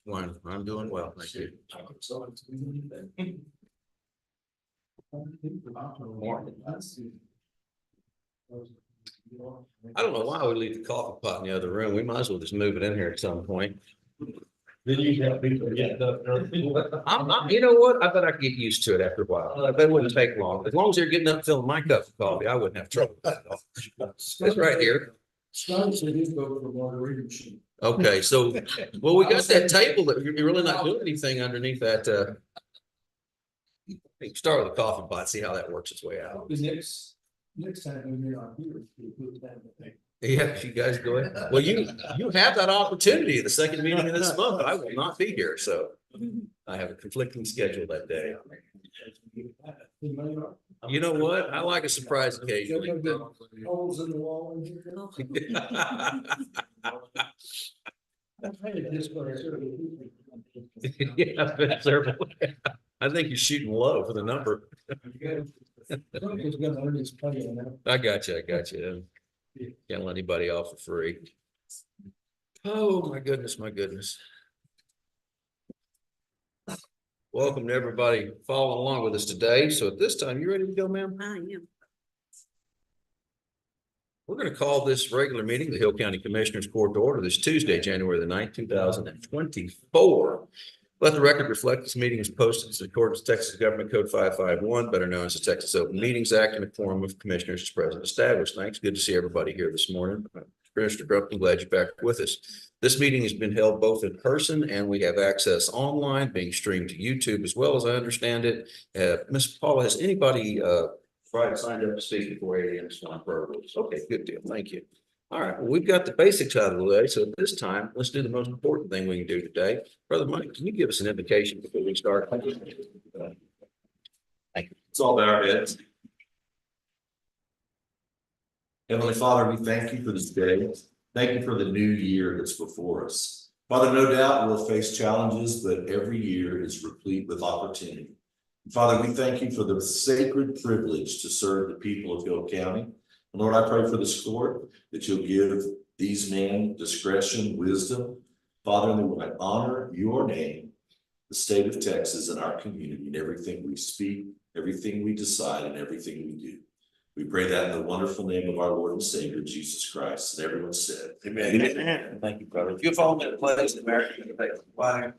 One, I'm doing well, thank you. I don't know why we leave the coffee pot in the other room. We might as well just move it in here at some point. Then you have people get up there. You know what? I bet I could get used to it after a while. I bet it wouldn't take long. As long as they're getting up filling my cup of coffee, I wouldn't have trouble with that. It's right here. Okay, so, well, we got that table that you're really not doing anything underneath that, you can start with a coffee pot, see how that works its way out. Next time when you're on here, you put that in the thing. Yeah, you guys go ahead. Well, you have that opportunity. The second meeting of this month, I will not be here, so I have a conflicting schedule that day. You know what? I like a surprise occasionally. Holes in the wall. Yeah, I've been several. I think you're shooting low for the number. I got you. Can't let anybody off for free. Oh, my goodness, my goodness. Welcome to everybody following along with us today. So at this time, you ready to go, ma'am? I am. We're going to call this regular meeting, the Hill County Commissioners Court to order this Tuesday, January the 9th, 2024. Let the record reflect this meeting is posted in accordance with Texas Government Code 551, better known as the Texas Open Meetings Act, and a quorum of commissioners is present established. Thanks. Good to see everybody here this morning. Mr. Grumpton, glad you're back with us. This meeting has been held both in person and we have access online, being streamed to YouTube as well, as I understand it. Ms. Paula, has anybody signed up to speak before 8 a.m. this morning? Okay, good deal. Thank you. All right, well, we've got the basics out of the way. So at this time, let's do the most important thing we can do today. Brother Mike, can you give us an invocation before we start? Thank you. It's all about our heads. Heavenly Father, we thank you for this day. Thank you for the new year that's before us. Father, no doubt we'll face challenges, but every year is replete with opportunity. Father, we thank you for the sacred privilege to serve the people of Hill County. And Lord, I pray for this court that you'll give these men discretion, wisdom. Father, and that we might honor your name, the state of Texas, and our community, and everything we speak, everything we decide, and everything we do. We pray that in the wonderful name of our Lord and Savior, Jesus Christ. And everyone said, Amen. Amen. Thank you, brother. If you follow me to pledge the American take the flag.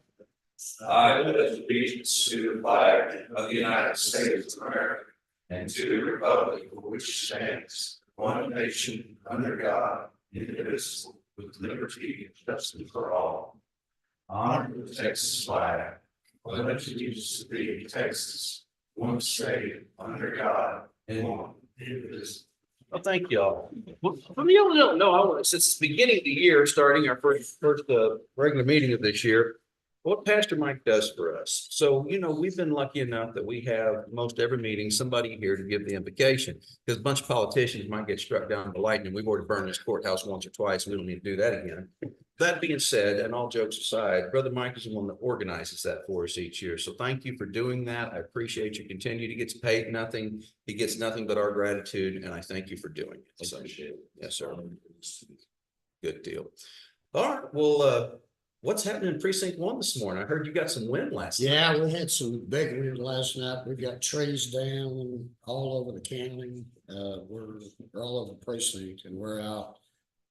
I pledge allegiance to the flag of the United States of America and to the republic for which stands one nation under God, indivisible, with liberty and justice for all. Honor the Texas flag. Pledge allegiance to the Texas, one state under God, and one indivisible. Well, thank you all. Well, from the other don't know, since the beginning of the year, starting our first regular meeting of this year, what Pastor Mike does for us. So, you know, we've been lucky enough that we have most every meeting, somebody here to give the invocation, because a bunch of politicians might get struck down by lightning. We've already burned this courthouse once or twice. We don't need to do that again. That being said, and all jokes aside, Brother Mike is the one that organizes that for us each year. So thank you for doing that. I appreciate you continue. He gets paid nothing. He gets nothing but our gratitude. And I thank you for doing it. So, yes, sir. Good deal. All right. Well, what's happening in precinct 1 this morning? I heard you got some wind last night. Yeah, we had some big wind last night. We've got trees down all over the county. We're all over the precinct, and we're out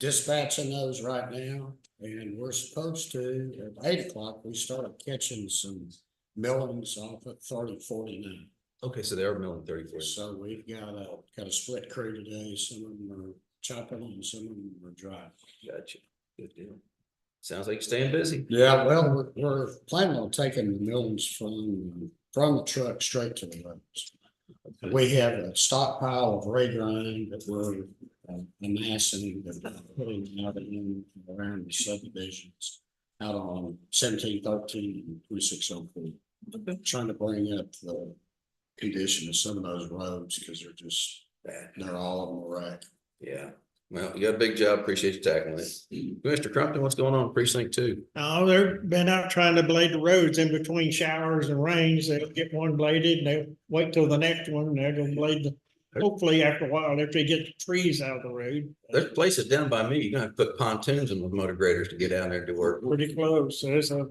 dispatching those right now. And we're supposed to, at 8 o'clock, we started catching some millings off at 3049. Okay, so they are milling 34. So we've got a split crew today. Some of them are chopping and some of them are dry. Gotcha. Good deal. Sounds like you're staying busy. Yeah, well, we're planning on taking the millings from the truck straight to the roads. Okay. We have a stockpile of regrind that we're amassing, that we're putting out in around the subdivisions out on 1713 and 2604. Okay. Trying to bring up the condition of some of those roads because they're just bad. They're all of them a wreck. Yeah. Well, you got a big job. Appreciate you tackling it. Mr. Crumpton, what's going on in precinct 2? Oh, they've been out trying to blade the roads in between showers and rains. They'll get one bladed and they'll wait till the next one and they're gonna blade hopefully after a while, after they get the trees out of the road. There's places down by me. You're gonna have to put pontoons in with motor graders to get down there to work. Pretty close. So there's a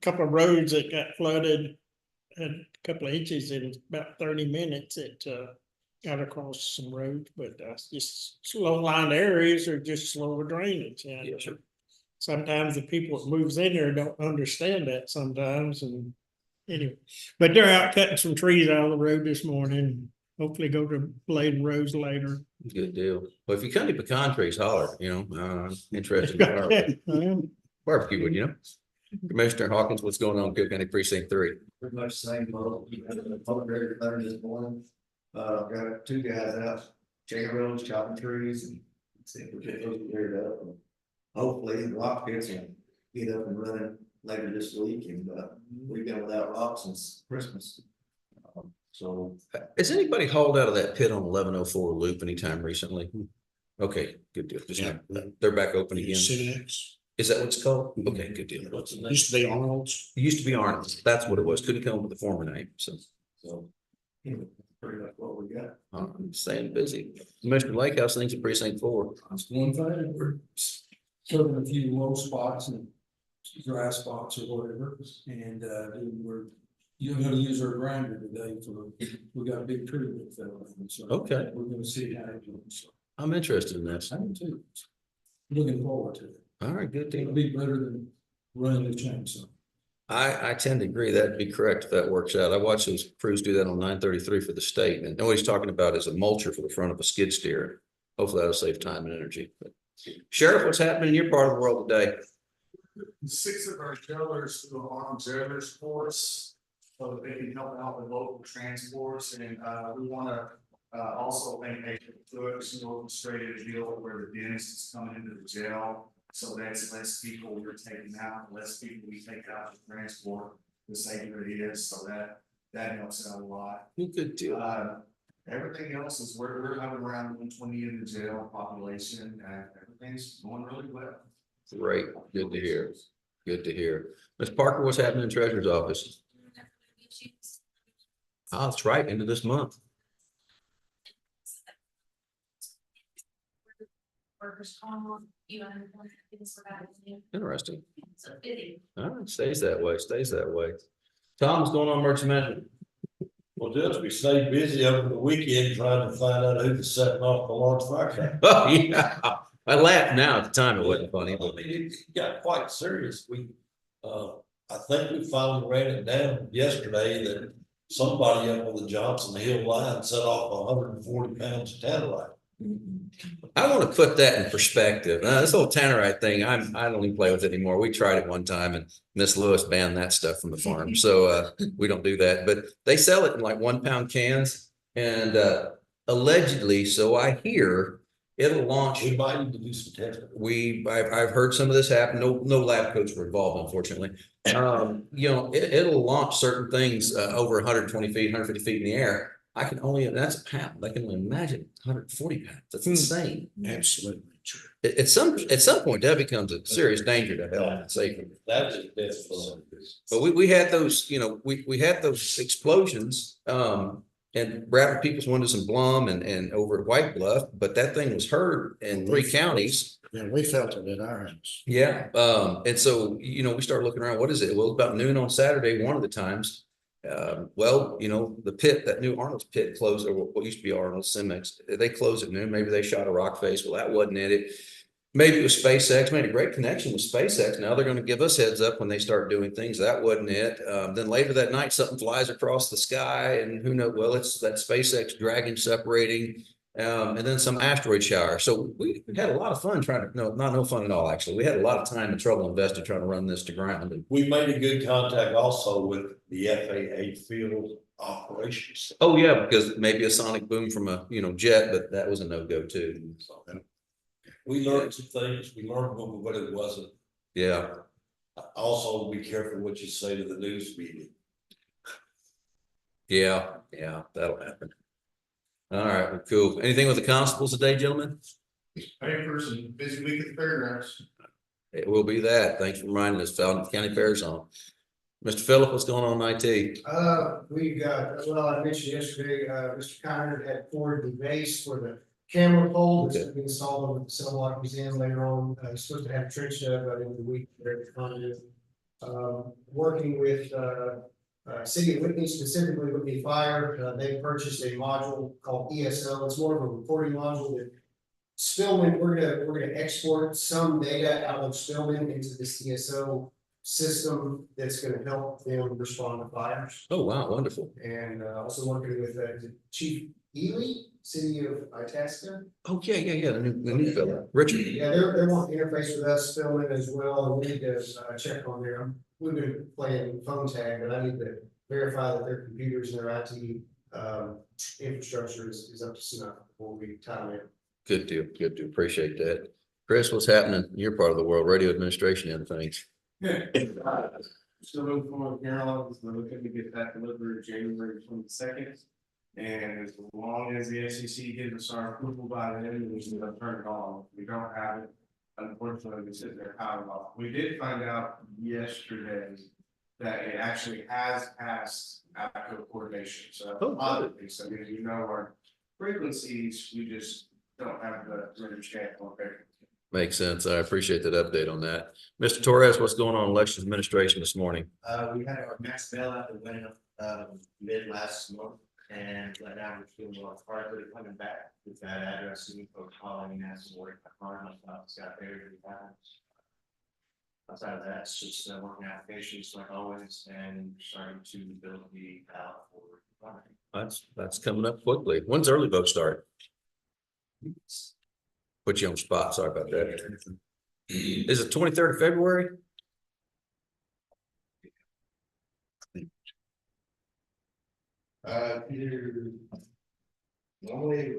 couple of roads that got flooded. Had a couple of inches in about 30 minutes. It got across some roads, but just slow line areas are just slower drainage. And Yeah, sure. sometimes the people that moves in there don't understand that sometimes. And anyway, but they're out cutting some trees out of the road this morning. Hopefully go to blading roads later. Good deal. Well, if you come to pecan trees, holler, interested in barbecue would, Commissioner Hawkins, what's going on, Cook County Precinct 3? Pretty much same boat. We had a public record letter this morning. Got two guys out, checking roads, chopping trees and see if we get those cleared up. And hopefully the rock pits will get up and running later this week and, we've been without rock since Christmas. So Has anybody hauled out of that pit on 1104 loop anytime recently? Okay, good deal. Just Yeah. they're back open again. Cinex, Is that what it's called? Okay, good deal. used to be Arnold's. It used to be Arnold's. That's what it was. Couldn't come up with the former name. So pretty much what we got. I'm staying busy. Commissioner Lake, how's things at Precinct 4? It's going fine. We're serving a few low spots and dry spots or whatever, and you're gonna use our grinder today we got a big tree that fell in, so. Okay. We're gonna see how it goes. I'm interested in this. I am too. Looking forward to it. All right, good It'll deal. be better than running the chainsaw. I tend to agree that'd be correct if that works out. I watched those crews do that on 933 for the state, and what he's talking about is a mulcher for the front of a skid steer. Hopefully that'll save time and energy. But Sheriff, what's happening in your part of the world today? 6 of our jailers go on jailers course, so that they can help out with local transports, and we wanna also make a orchestrated deal where the dentist is coming into the jail. So that's less people we're taking out, less people we take out to transport, the safer it is, so that helps out a lot. Good deal. Everything else is we're having around 120 in the jail population, everything's going really well. Great. Good to hear. Good to hear. Ms. Parker, what's happening in Treasurer's office? Oh, that's right, end of this month. Workers' comp, Interesting. so busy. All right, stays that way, stays that way. Tom, what's going on, emergency management? Well, just we stayed busy over the weekend trying to find out who was setting off the large firecracker. Oh, yeah. I laughed now. At the time, it wasn't funny, I but mean, it got quite serious. I think we finally ran it down yesterday that somebody up on the Johnson Hill line set off 140 pounds of tannerite. I want to put that in perspective. This whole tannerite thing, I don't even play with it anymore. We tried it one time and Miss Lewis banned that stuff from the farm. So we don't do that, but they sell it in like 1 pound cans and allegedly, so I hear it'll launch. We might need to do some testing. I've heard some of this happen. No lab coats were involved, unfortunately. It'll launch certain things over 120 feet, 150 feet in the air. That's a pound. I can only imagine 140 pounds. That's insane. Absolutely true. At some point, that becomes a serious danger to health and safety. That is definitely. But we had those, we had those explosions, and Bradford Peoples windows in Blum and over at White Bluff, but that thing was heard in 3 counties. Yeah, we felt it at our house. Yeah, and so, we started looking around, what is it? Well, about noon on Saturday, one of the times. The pit, that new Arnold's pit closed, or what used to be Arnold's Cemex, they closed at noon. Maybe they shot a rock face. Well, that wasn't it. Maybe it was SpaceX, made a great connection with SpaceX. Now they're going to give us heads up when they start doing things. That wasn't it. Then later that night, something flies across the sky and who knows, well, it's that SpaceX Dragon separating. And then some asteroid shower. So we had a lot of fun trying to, no fun at all, actually. We had a lot of time and trouble invested trying to run this to ground. And, We made a good contact also with the FAA field operations. oh, yeah, because maybe a sonic boom from a, jet, but that was a no-go too. So, we learned some things. We learned what it wasn't. Yeah. Also, be careful what you say to the news media. Yeah, that'll happen. All right, well, cool. Anything with the constables today, gentlemen? Papers and busy week at the fairgrounds. It will be that. Thanks for reminding us, Falcon County Fair's on. Mr. Phillip, what's going on in IT? We got, well, I mentioned yesterday, Mr. Conner had poured the base for the camera pole that's gonna be installed on the cell block museum later on. He's supposed to have trench dug by the end of the week. There to find it. working with, City of Whitney, specifically Whitney Fire, they purchased a module called ESL. It's more of a reporting module that Spillman, we're gonna export some data out of Spillman into this ESL system that's gonna help them respond to fires. Oh, wow, wonderful. And also working with Chief Ely, City of Itasca. Oh, yeah, the new fella, Richard. Yeah, they're wanting to interface with us, Spillman as well, and we need to check on their, we've been playing phone tag, but I need to verify that their computers and their IT infrastructure is up to snuff before we time it. Good deal, appreciate that. Chris, what's happening in your part of the world, radio administration and things? Still moving forward with Carolyn, we're looking to get that delivered January 22nd. And as long as the SEC gives us our approval by then, we can turn it on. If we don't have it, unfortunately, we sit there power off. We did find out yesterday that it actually has passed APCO coordination, so Oh, positively, so as you know, our frequencies, we just don't have the understanding on there. Makes sense. I appreciate that update on that. Mr. Torres, what's going on in elections administration this morning? We had our max bailout that went up, mid last month, and right now we're still partly coming back. We've got addressing, folks calling and asking work, it's got very good times. Outside of that, it's just working applications like always and starting to build the ballot for. That's coming up quickly. When's early vote start? Put you on the spot. Sorry about that. Is it 23rd of February? Either. Normally,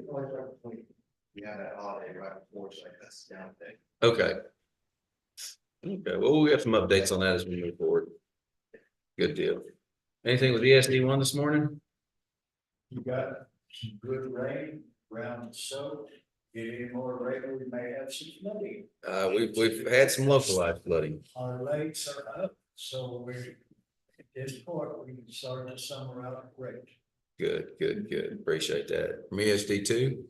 we have that holiday right before, so that's down thing. Okay. Okay, well, we have some updates on that as we move forward. Good deal. Anything with ESD one this morning? You got some good rain around the south. Get any more rain, we may have some flooding. We've had some localized flooding. Our lakes are up, so we're at this point, we can start the summer out great. Good. Appreciate that. From ESD two?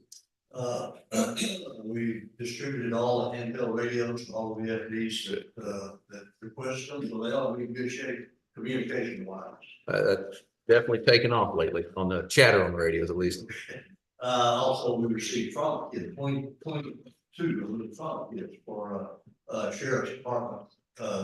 We distributed all the handheld radios, all the VFDs that requested them, so they all be in good shape communication wise. That's definitely taken off lately on the chatter on the radios at least. Also, we received trunk kits, 22 of the trunk kits for sheriff's department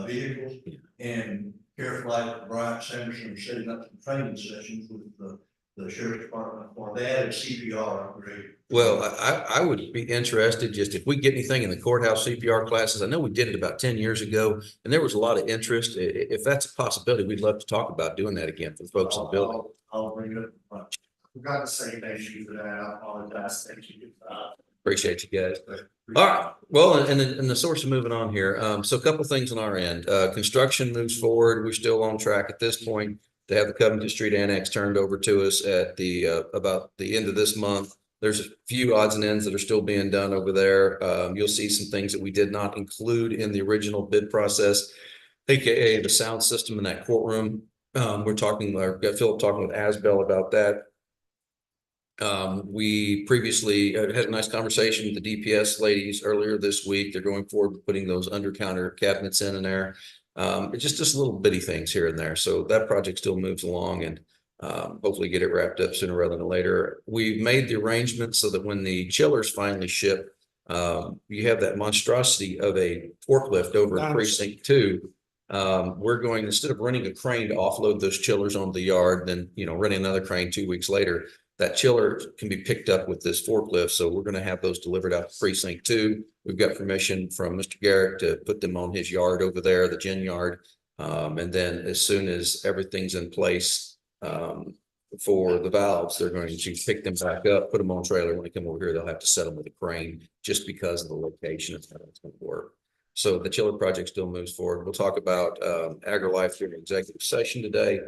vehicles, and Sheriff Light Brian Sanderson setting up some training sessions with the sheriff's department for they added CPR upgrade. Well, I would be interested just if we get anything in the courthouse CPR classes. I know we did it about 10 years ago and there was a lot of interest. If that's a possibility, we'd love to talk about doing that again for the folks in the building. I'll bring it up. We've got the same issue for that, I apologize, thank you. Appreciate you guys. All right. Well, and the source of moving on here. So a couple things on our end. Construction moves forward. We're still on track at this point to have the Covington Street Annex turned over to us at the about the end of this month. There's a few odds and ends that are still being done over there. You'll see some things that we did not include in the original bid process, aka the sound system in that courtroom. We're talking, got Philip talking with Asbel about that. We previously had a nice conversation with the DPS ladies earlier this week. They're going forward with putting those under counter cabinets in there. It's just little bitty things here and there. So that project still moves along and hopefully get it wrapped up sooner rather than later. We've made the arrangements so that when the chillers finally ship, you have that monstrosity of a forklift over in precinct 2. We're going, instead of running a crane to offload those chillers onto the yard, then, running another crane 2 weeks later, that chiller can be picked up with this forklift. So we're going to have those delivered out to precinct 2. We've got permission from Mr. Garrett to put them on his yard over there, the gen yard. And then as soon as everything's in place, for the valves, they're going to pick them back up, put them on a trailer. When they come over here, they'll have to set them with a crane just because of the location of how it's going to work. So the chiller project still moves forward. We'll talk about AgriLife during executive session today.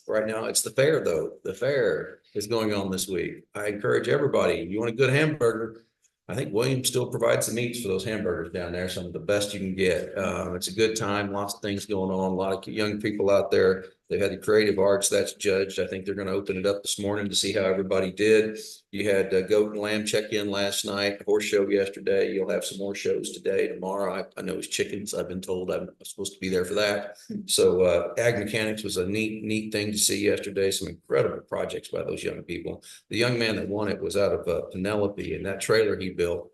Right now it's the fair though. The fair is going on this week. I encourage everybody, if you want a good hamburger, I think Williams still provides the meats for those hamburgers down there. Some of the best you can get. It's a good time, lots of things going on, a lot of young people out there They had the creative arts that's judged. I think they're going to open it up this morning to see how everybody did. You had goat and lamb check in last night, horse show yesterday. You'll have some more shows today, tomorrow. I know it's chickens. I've been told I'm supposed to be there for that. So ag mechanics was a neat thing to see yesterday. Some incredible projects by those young people. The young man that won it was out of Penelope, and that trailer he built,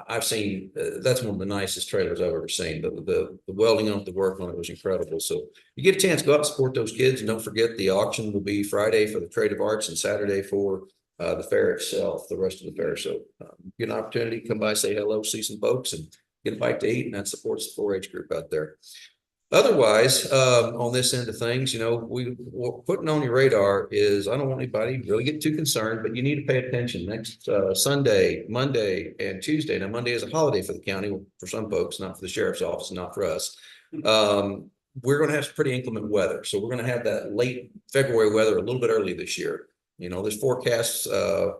I've seen, that's one of the nicest trailers I've ever seen. The welding on it, the work on it was incredible. So you get a chance, go out and support those kids. And don't forget, the auction will be Friday for the creative arts and Saturday for the fair itself, the rest of the fair. So get an opportunity, come by, say hello, see some folks, and get a bite to eat, and that supports the 4-H group out there. Otherwise, on this end of things, you know, we're putting on your radar is, I don't want anybody really get too concerned, but you need to pay attention next Sunday, Monday, and Tuesday. Now, Monday is a holiday for the county, for some folks, not for the sheriff's office, not for us. We're going to have some pretty inclement weather. So we're going to have that late February weather a little bit early this year. You know, there's forecasts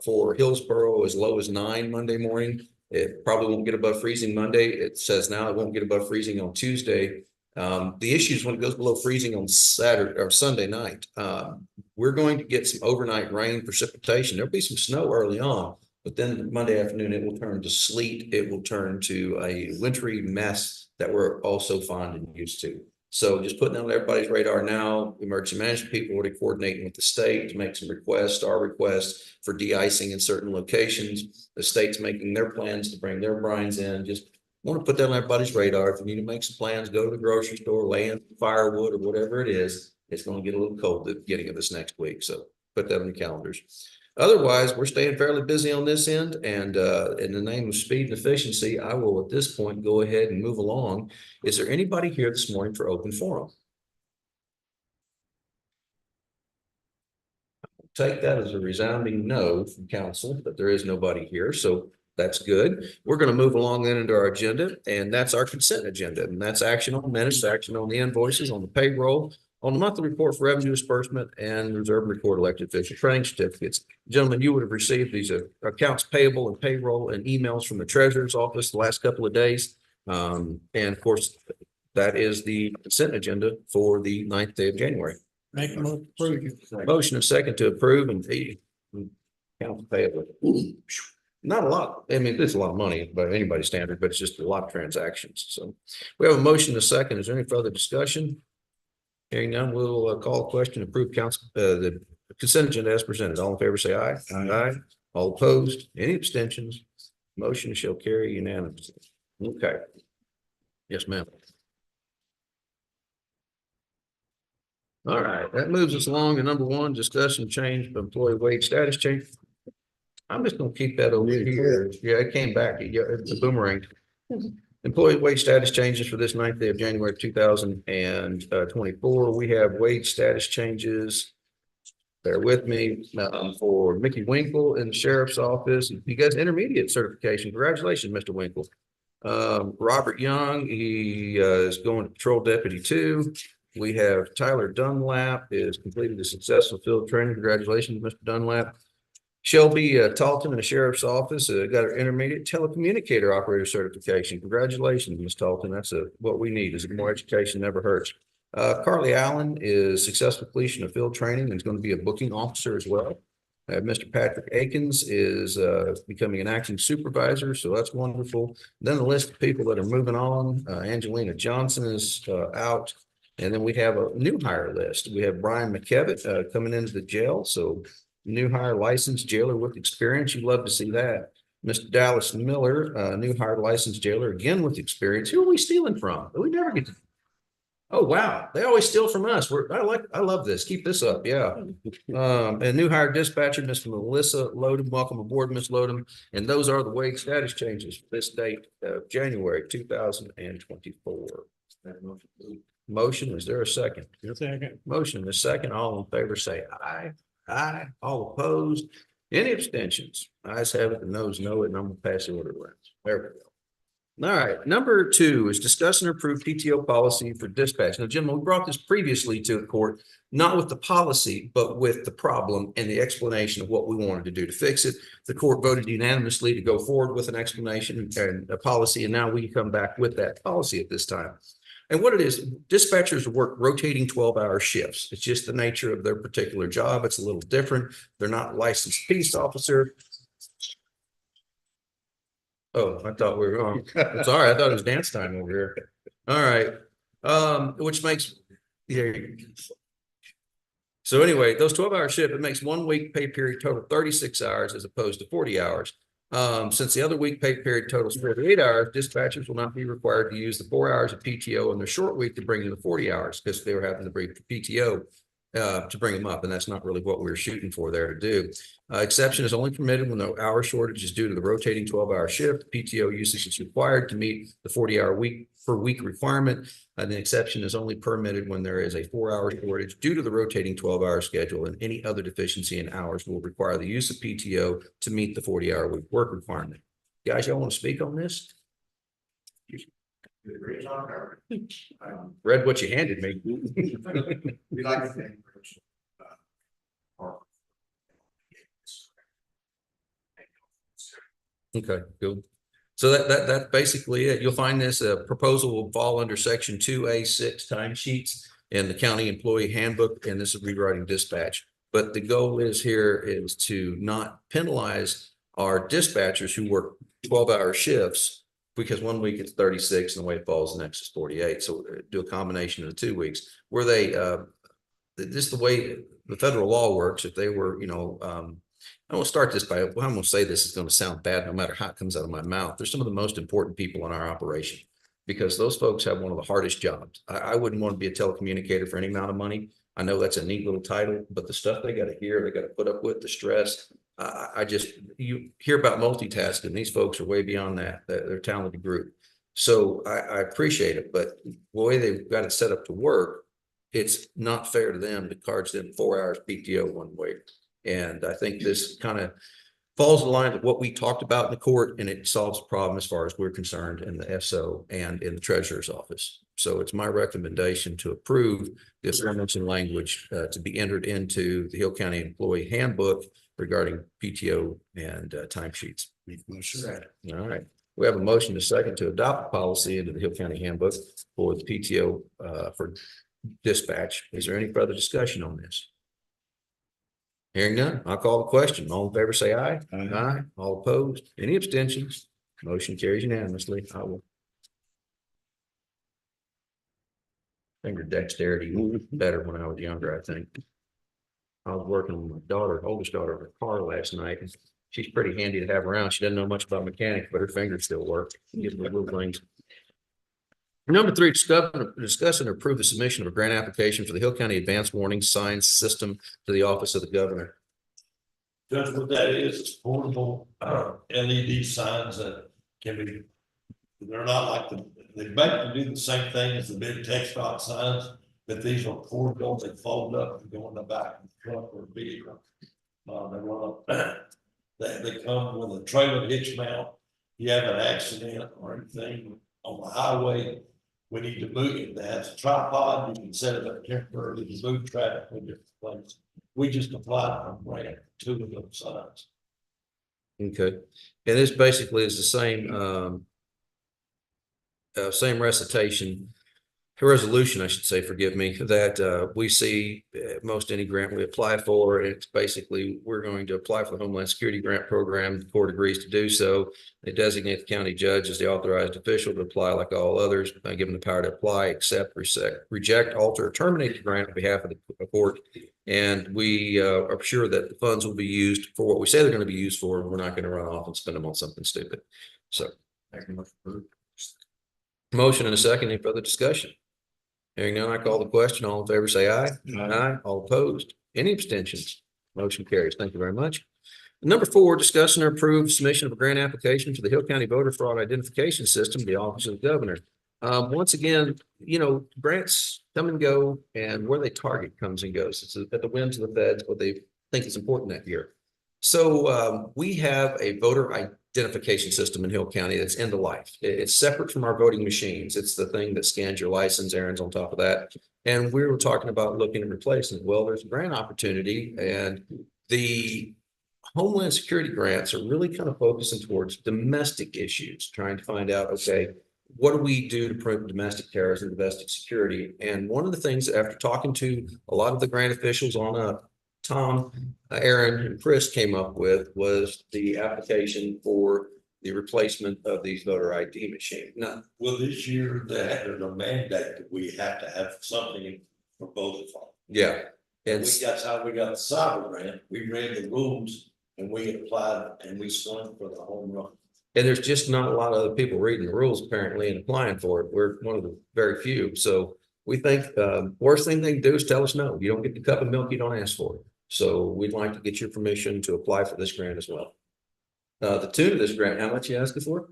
for Hillsborough as low as 9 Monday morning. It probably won't get above freezing Monday. It says now it won't get above freezing on Tuesday. The issue is when it goes below freezing on Saturday or Sunday night. We're going to get some overnight rain, precipitation. There'll be some snow early on, but then Monday afternoon, it will turn to sleet. It will turn to a wintry mess that we're also fond and used to. So just putting on everybody's radar now, emergency management people already coordinating with the state to make some requests, our requests for de-icing in certain locations. The state's making their plans to bring their brines in. Just want to put that on everybody's radar. If you need to make some plans, go to the grocery store, lay in firewood or whatever it is. It's going to get a little cold at the beginning of this next week. So put that on your calendars. Otherwise, we're staying fairly busy on this end. And in the name of speed and efficiency, I will at this point go ahead and move along. Is there anybody here this morning for open forum? I'll take that as a resounding no from council, but there is nobody here. So that's good. We're going to move along then into our agenda, and that's our consent agenda. And that's action on minutes, action on the invoices, on the payroll, on the monthly report for revenue disbursement, and reserve and record elected official training certificates. Gentlemen, you would have received these accounts payable and payroll and emails from the treasurer's office the last couple of days. And of course, that is the consent agenda for the 9th day of January. Make a motion to approve. Motion and second to approve and the accounts payable. Not a lot. I mean, it's a lot of money by anybody's standard, but it's just a lot of transactions. So we have a motion and a second. Is there any further discussion? Hearing none, we'll call a question, approve council, the consent agenda as presented. All in favor, say aye. Aye. All opposed, any abstentions? Motion shall carry unanimously. Okay. Yes, ma'am. All right, that moves us along to number 1, discussion change of employee wage status change. I'm just gonna keep that over here. Yeah, it came back. Yeah, it's a boomerang. Employee wage status changes for this 9th day of January 2024. We have wage status changes. Bear with me, for Mickey Winkle in the sheriff's office. He got intermediate certification. Congratulations, Mr. Winkle. Robert Young, he is going to patrol deputy 2. We have Tyler Dunlap is completed a successful field training. Congratulations, Mr. Dunlap. Shelby Talton in the sheriff's office got her intermediate telecommunicator operator certification. Congratulations, Ms. Talton. That's what we need. Is more education never hurts. Carly Allen is successful completion of field training and is going to be a booking officer as well. Mr. Patrick Akins is becoming an acting supervisor, so that's wonderful. Then the list of people that are moving on. Angelina Johnson is out. And then we have a new hire list. We have Brian McKevitt coming into the jail. So new hire licensed jailer with experience. You'd love to see that. Mr. Dallas Miller, new hire licensed jailer, again with experience. Who are we stealing from? We never get to. Oh, wow. They always steal from us. I love this. Keep this up. Yeah. And new hire dispatcher, Miss Melissa Lodum. Welcome aboard, Miss Lodum. And those are the wage status changes for this date of January 2024. Motion. Is there a second? Second. Motion is second. All in favor say aye. Aye. All opposed. Any abstentions? Ayes have it, the noes know it, and I'm gonna pass the order around. There we go. All right, number 2 is discuss and approve PTO policy for dispatch. Now, gentlemen, we brought this previously to the court, not with the policy, but with the problem and the explanation of what we wanted to do to fix it. The court voted unanimously to go forward with an explanation and a policy, and now we come back with that policy at this time. And what it is, dispatchers work rotating 12-hour shifts. It's just the nature of their particular job. It's a little different. They're not licensed peace officer. Oh, I thought we were on. Sorry, I thought it was dance time over here. All right. Which makes, yeah. So anyway, those 12-hour shift, it makes 1 week pay period total 36 hours as opposed to 40 hours. Since the other week pay period totals 48 hours, dispatchers will not be required to use the 4 hours of PTO in their short week to bring in the 40 hours because they were having to bring PTO to bring them up. And that's not really what we were shooting for there to do. Exception is only permitted when the hour shortage is due to the rotating 12-hour shift. PTO usage is required to meet the 40-hour week per week requirement. And the exception is only permitted when there is a 4-hour shortage due to the rotating 12-hour schedule, and any other deficiency in hours will require the use of PTO to meet the 40-hour week work requirement. Guys, y'all want to speak on this? Read what you handed me. We like to thank. Okay, good. So that basically it. You'll find this proposal will fall under section 2A6 timesheets in the county employee handbook, and this is rewriting dispatch. But the goal is here is to not penalize our dispatchers who work 12-hour shifts, because 1 week it's 36 and the way it falls, the next is 48. So do a combination of the 2 weeks where they just the way the federal law works. If they were, I want to start this by, I'm going to say this is going to sound bad no matter how it comes out of my mouth. They're some of the most important people in our operation because those folks have one of the hardest jobs. I wouldn't want to be a telecommunicator for any amount of money. I know that's a neat little title, but the stuff they got to hear, they got to put up with, the stress. You hear about multitasking. These folks are way beyond that. They're a talented group. So I appreciate it, but the way they've got it set up to work, it's not fair to them to charge them 4 hours PTO 1 week. And I think this kind of falls in line with what we talked about in the court, and it solves the problem as far as we're concerned in the SO and in the treasurer's office. So it's my recommendation to approve this mentioned language to be entered into the Hill County Employee Handbook regarding PTO and timesheets. All right. We have a motion to second to adopt the policy into the Hill County Handbook for the PTO for dispatch. Is there any further discussion on this? Hearing none, I'll call the question. All in favor, say aye. Aye. All opposed? Any abstentions? Motion carries unanimously. I will. Finger dexterity better when I was younger, I think. I was working with my daughter, oldest daughter, in her car last night. And she's pretty handy to have around. She doesn't know much about mechanics, but her fingers still work. Gives me little things. Number 3, discuss and approve the submission of a grant application for the Hill County Advanced Warning Signs System to the Office of the Governor. Judge, what that is portable LED signs that can be, they're not like they basically do the same thing as the big text box signs, but these are portable, they fold up and go in the back of the truck or vehicle. They run up, they come with a trailer hitch mount. You have an accident or anything on the highway, we need to move it. That's a tripod. You can set it up temporarily to move traffic from different places. We just applied for a grant, 2 of those signs. Okay. And this basically is the same recitation, resolution, I should say, forgive me, that we see most any grant we apply for. It's basically, we're going to apply for the Homeland Security Grant Program. The court agrees to do so. They designate the county judge as the authorized official to apply like all others, given the power to apply, accept, reject, alter, or terminate the grant on behalf of the court. And we are sure that the funds will be used for what we say they're going to be used for. We're not going to run off and spend them on something stupid. So, motion and a second. Any further discussion? Hearing none, I call the question. All in favor, say aye. Aye. All opposed? Any abstentions? Motion carries. Thank you very much. Number 4, discuss and approve submission of a grant application to the Hill County Voter Fraud Identification System, the Office of the Governor. Once again, grants come and go, and where they target comes and goes. It's at the whims of the feds, what they think is important that year. So we have a voter identification system in Hill County that's end of life. It's separate from our voting machines. It's the thing that scans your license, errands on top of that. And we were talking about looking at replacing it. Well, there's a grant opportunity, and the Homeland Security grants are really kind of focusing towards domestic issues, trying to find out, okay, what do we do to prevent domestic terrorism, domestic security? And one of the things, after talking to a lot of the grant officials on Tom, Aaron, and Chris came up with was the application for the replacement of these voter ID machines. Now, Well, this year, they had a mandate that we have to have something for both of them. yeah, and That's how we got the cyber grant. We read the rules and we applied and we swung for the home run. there's just not a lot of other people reading the rules apparently and applying for it. We're one of the very few. So we think worst thing they can do is tell us no. You don't get the cup of milk, you don't ask for it. So we'd like to get your permission to apply for this grant as well. The tune of this grant, how much you asking for?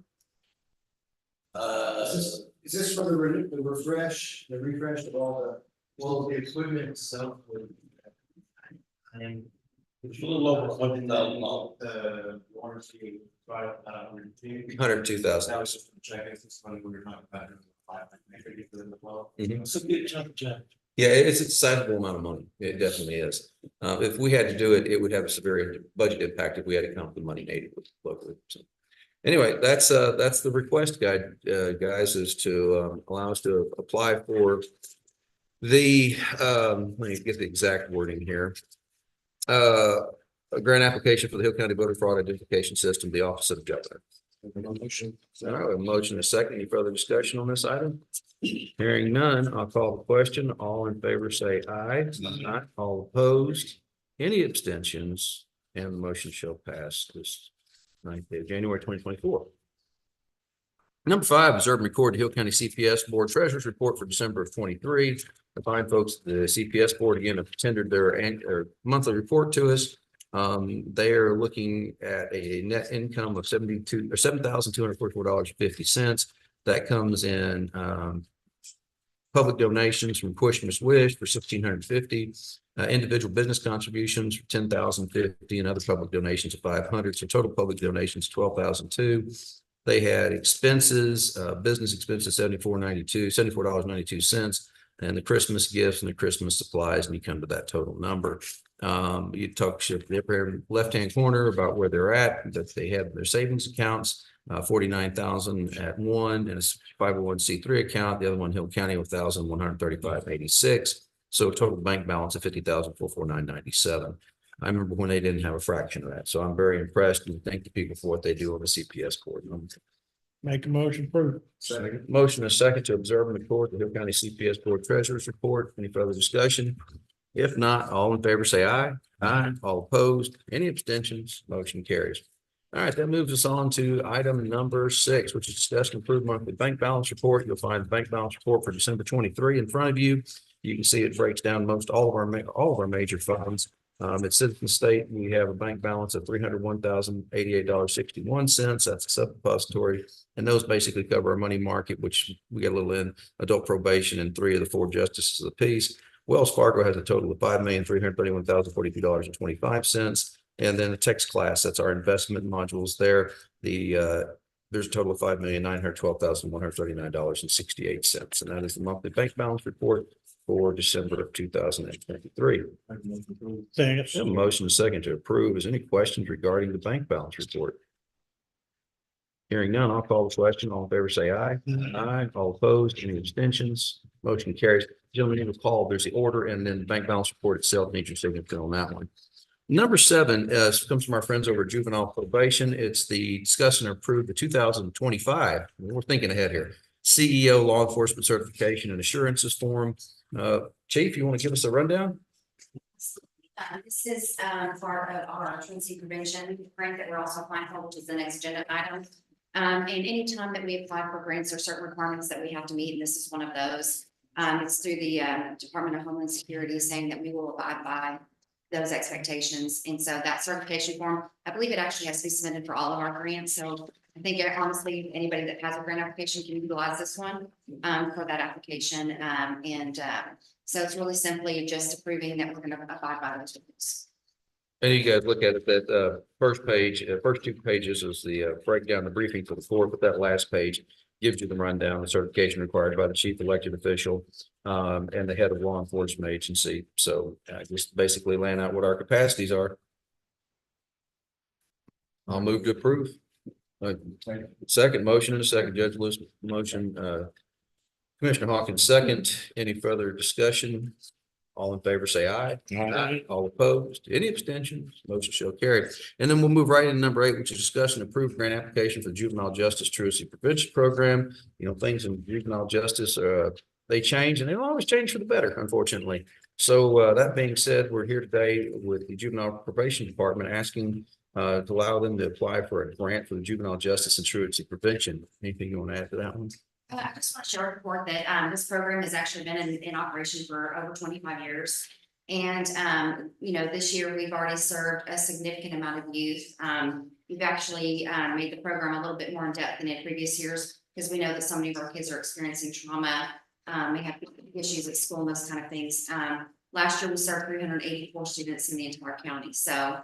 Is this for the refresh of all the? Well, the equipment itself would. It's a little over $100,000. The warranty, right, $102,000. that was just from checking, this money we were talking about. Maybe for them as well. It's a good chunk of change. Yeah, it's a sizable amount of money. It definitely is. If we had to do it, it would have a severe budget impact if we had to come up with money native locally. So anyway, that's the request guide, guys, is to allow us to apply for the let me get the exact wording here. A grant application for the Hill County Voter Fraud Identification System, the Office of Governor. Motion. All right, a motion, a second. Any further discussion on this item? Hearing none, I'll call the question. All in favor say aye. Aye. All opposed? Any abstentions? And the motion shall pass this 9th day of January 2024. Number 5, observe and record the Hill County CPS Board Treasurer's Report for December of 23. The fine folks, the CPS Board again have tendered their monthly report to us. They are looking at a net income of $7,244.50. That comes in public donations from Cushman's Wish for $1,650, individual business contributions for $10,050, and other public donations of $500. So total public donations $12,002. They had expenses, business expenses $74.92, and the Christmas gifts and the Christmas supplies, and you come to that total number. You talk to the upper left-hand corner about where they're at, that they have their savings accounts, 49,000 at one, and a 501c3 account. The other one, Hill County, 1,135.86. So total bank balance of 50,449.97. I remember when they didn't have a fraction of that. So I'm very impressed and thank the people for what they do on the CPS board. Make a motion approved. Second. Motion is second to observe and record the Hill County CPS Board Treasurer's Report. Any further discussion? If not, all in favor say aye. Aye. All opposed? Any abstentions? Motion carries. All right, that moves us on to item number 6, which is discuss and approve monthly bank balance report. You'll find the bank balance report for December 23 in front of you. You can see it breaks down all of our major funds. At Citizen State, we have a bank balance of $301,088.61. That's a sub-depository. And those basically cover our money market, which we got a little in adult probation and 3 of the 4 justices of the peace. Wells Fargo has a total of $5,331,042.25. And then the text class, that's our investment modules there. There's a total of $5,912,139.68. And that is the monthly bank balance report for December of 2023. Thanks. A motion second to approve. Is there any questions regarding the bank balance report? Hearing none, I'll call the question. All in favor say aye. Aye. All opposed, any abstentions? Motion carries. Gentlemen, you recall there's the order and then the bank balance report itself needs your signature on that one. Number 7 comes from our friends over at Juvenile Probation. It's the discuss and approve the 2025. We're thinking ahead here. CEO Law Enforcement Certification and Assurances Form. Chief, you want to give us a rundown? This is part of our truancy prevention grant that we're also applying for, which is the next agenda item. And anytime that we apply for grants, there are certain requirements that we have to meet, and this is one of those. It's through the Department of Homeland Security saying that we will abide by those expectations. And so that certification form, I believe it actually has to be submitted for all of our grants. So I think honestly, anybody that has a grant application can utilize this one for that application. So it's really simply just approving that we're going to abide by those rules. And you guys look at it, that first page, first 2 pages is the breakdown, the briefing for the floor, but that last page gives you the rundown, the certification required by the chief elected official and the head of law enforcement agency. So just basically laying out what our capacities are. I'll move to approve. Second motion and a second, Judge Lewis motion, Commissioner Hawkins second. Any further discussion? All in favor, say aye. Aye. All opposed, any abstentions? Motion shall carry. And then we'll move right into number 8, which is discuss and approve grant application for juvenile justice truancy prevention program. You know, things in juvenile justice, they change and they don't always change for the better, unfortunately. So that being said, we're here today with the Juvenile Probation Department asking to allow them to apply for a grant for the juvenile justice and truancy prevention. Anything you want to add to that one? I just want to share a report that this program has actually been in operation for over 25 years. And you know, this year we've already served a significant amount of youth. We've actually made the program a little bit more in depth than in previous years because we know that so many of our kids are experiencing trauma. They have issues at school and those kind of things. Last year we served 384 students in the entire county. So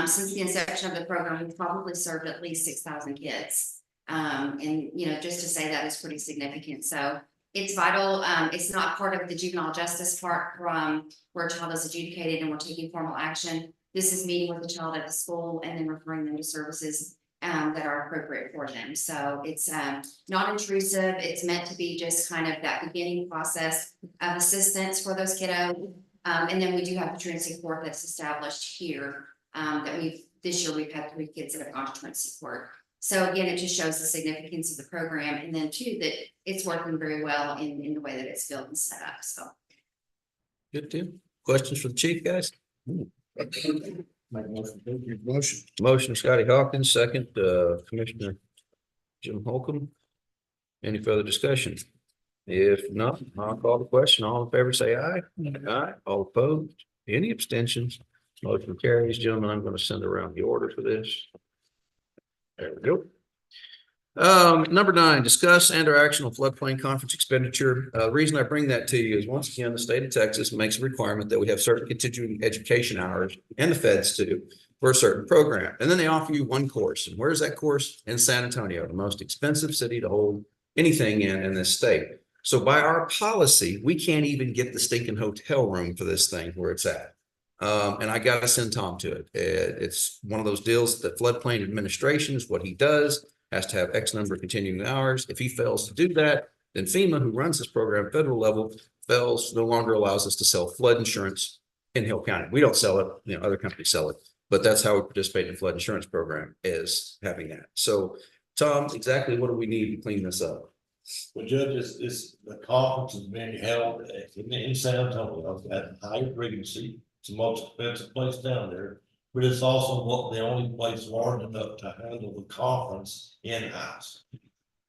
since the inception of the program, we've probably served at least 6,000 kids. And, you know, just to say that is pretty significant. So it's vital. It's not part of the juvenile justice part from where a child is adjudicated and we're taking formal action. This is meeting with the child at the school and then referring them to services that are appropriate for them. So it's not intrusive. It's meant to be just kind of that beginning process of assistance for those kiddos. And then we do have the truancy court that's established here this year we've had 3 kids that have gone to truancy court. So again, it just shows the significance of the program and then too, that it's working very well in the way that it's built and set up, so. Good deal. Questions for the chief, guys? Motion. Motion, Scotty Hawkins, second, Commissioner Jim Holcomb. Any further discussion? If not, I'll call the question. All in favor, say aye. Aye. All opposed? Any abstentions? Motion carries. Gentlemen, I'm going to send around the order for this. There we go. Number 9, discuss and or action on floodplain conference expenditure. The reason I bring that to you is once again, the state of Texas makes a requirement that we have certain continuing education hours and the feds too for a certain program. And then they offer you one course. And where's that course? In San Antonio, the most expensive city to hold anything in this state. So by our policy, we can't even get the stinking hotel room for this thing where it's at. And I got to send Tom to it. It's one of those deals that floodplain administration is what he does, has to have X number of continuing hours. If he fails to do that, then FEMA, who runs this program federal level, no longer allows us to sell flood insurance in Hill County. We don't sell it, you know, other companies sell it, but that's how we participate in the flood insurance program, is having that. So Tom, exactly what do we need to clean this up? Well, Judge, the conference is being held in San Antonio at Hyatt Regency. It's the most expensive place down there, but it's also the only place large enough to handle the conference in-house.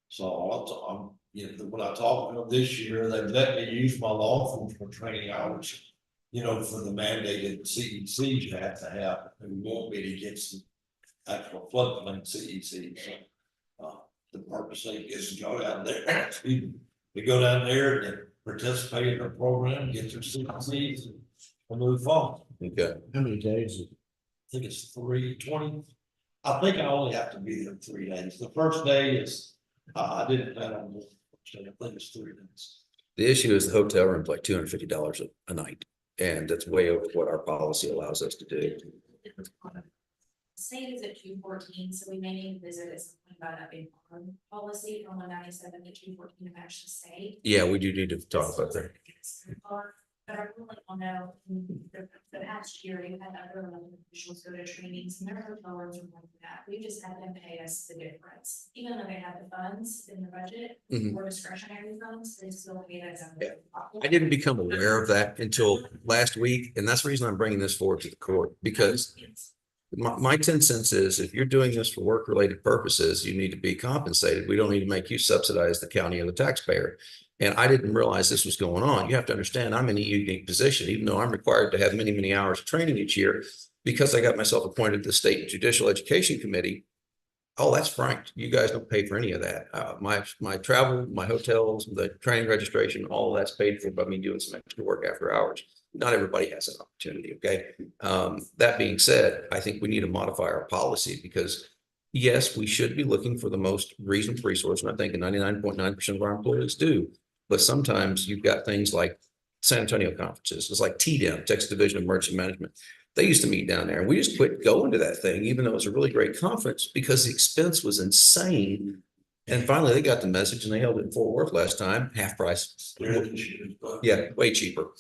So you know, when I talked to them this year, they let me use my law enforcement training hours, you know, for the mandated CECs you have to have. They won't be against the actual floodplain CEC. So, the purpose is to go down there, we go down there and participate in the program, get their CECs and move on. Okay. How many days? I think it's 320. I think I only have to be there 3 days. The first day is, I didn't plan on the first day. I think it's 3 days. The issue is the hotel room's like $250 a night, and that's way over what our policy allows us to do. State is at 214, so we may need to visit at some point about that big policy from 197 to 214 of actually state. Yeah, we do need to talk about that. But I really want to know, the past year, we had other elected officials go to trainings and their hotel rooms were like that. We just had them pay us the difference. Even though they have the funds in the budget or discretionary funds, they still pay us. Yeah. I didn't become aware of that until last week, and that's the reason I'm bringing this forward to the court, because my 10 cents is if you're doing this for work-related purposes, you need to be compensated. We don't need to make you subsidize the county or the taxpayer. And I didn't realize this was going on. You have to understand, I'm in a unique position, even though I'm required to have many, many hours of training each year because I got myself appointed to the State Judicial Education Committee. Oh, that's franked. You guys don't pay for any of that. My travel, my hotels, the training registration, all of that's paid for by me doing some extra work after hours. Not everybody has that opportunity. Okay. That being said, I think we need to modify our policy because yes, we should be looking for the most reasonable resource. And I think 99.9% of our employees do. But sometimes you've got things like San Antonio conferences. It's like TDEM, Texas Division of Emergency Management. They used to meet down there and we just quit going to that thing, even though it was a really great conference because the expense was insane. And finally they got the message and they held it in Fort Worth last time, half price. Yeah, way cheaper.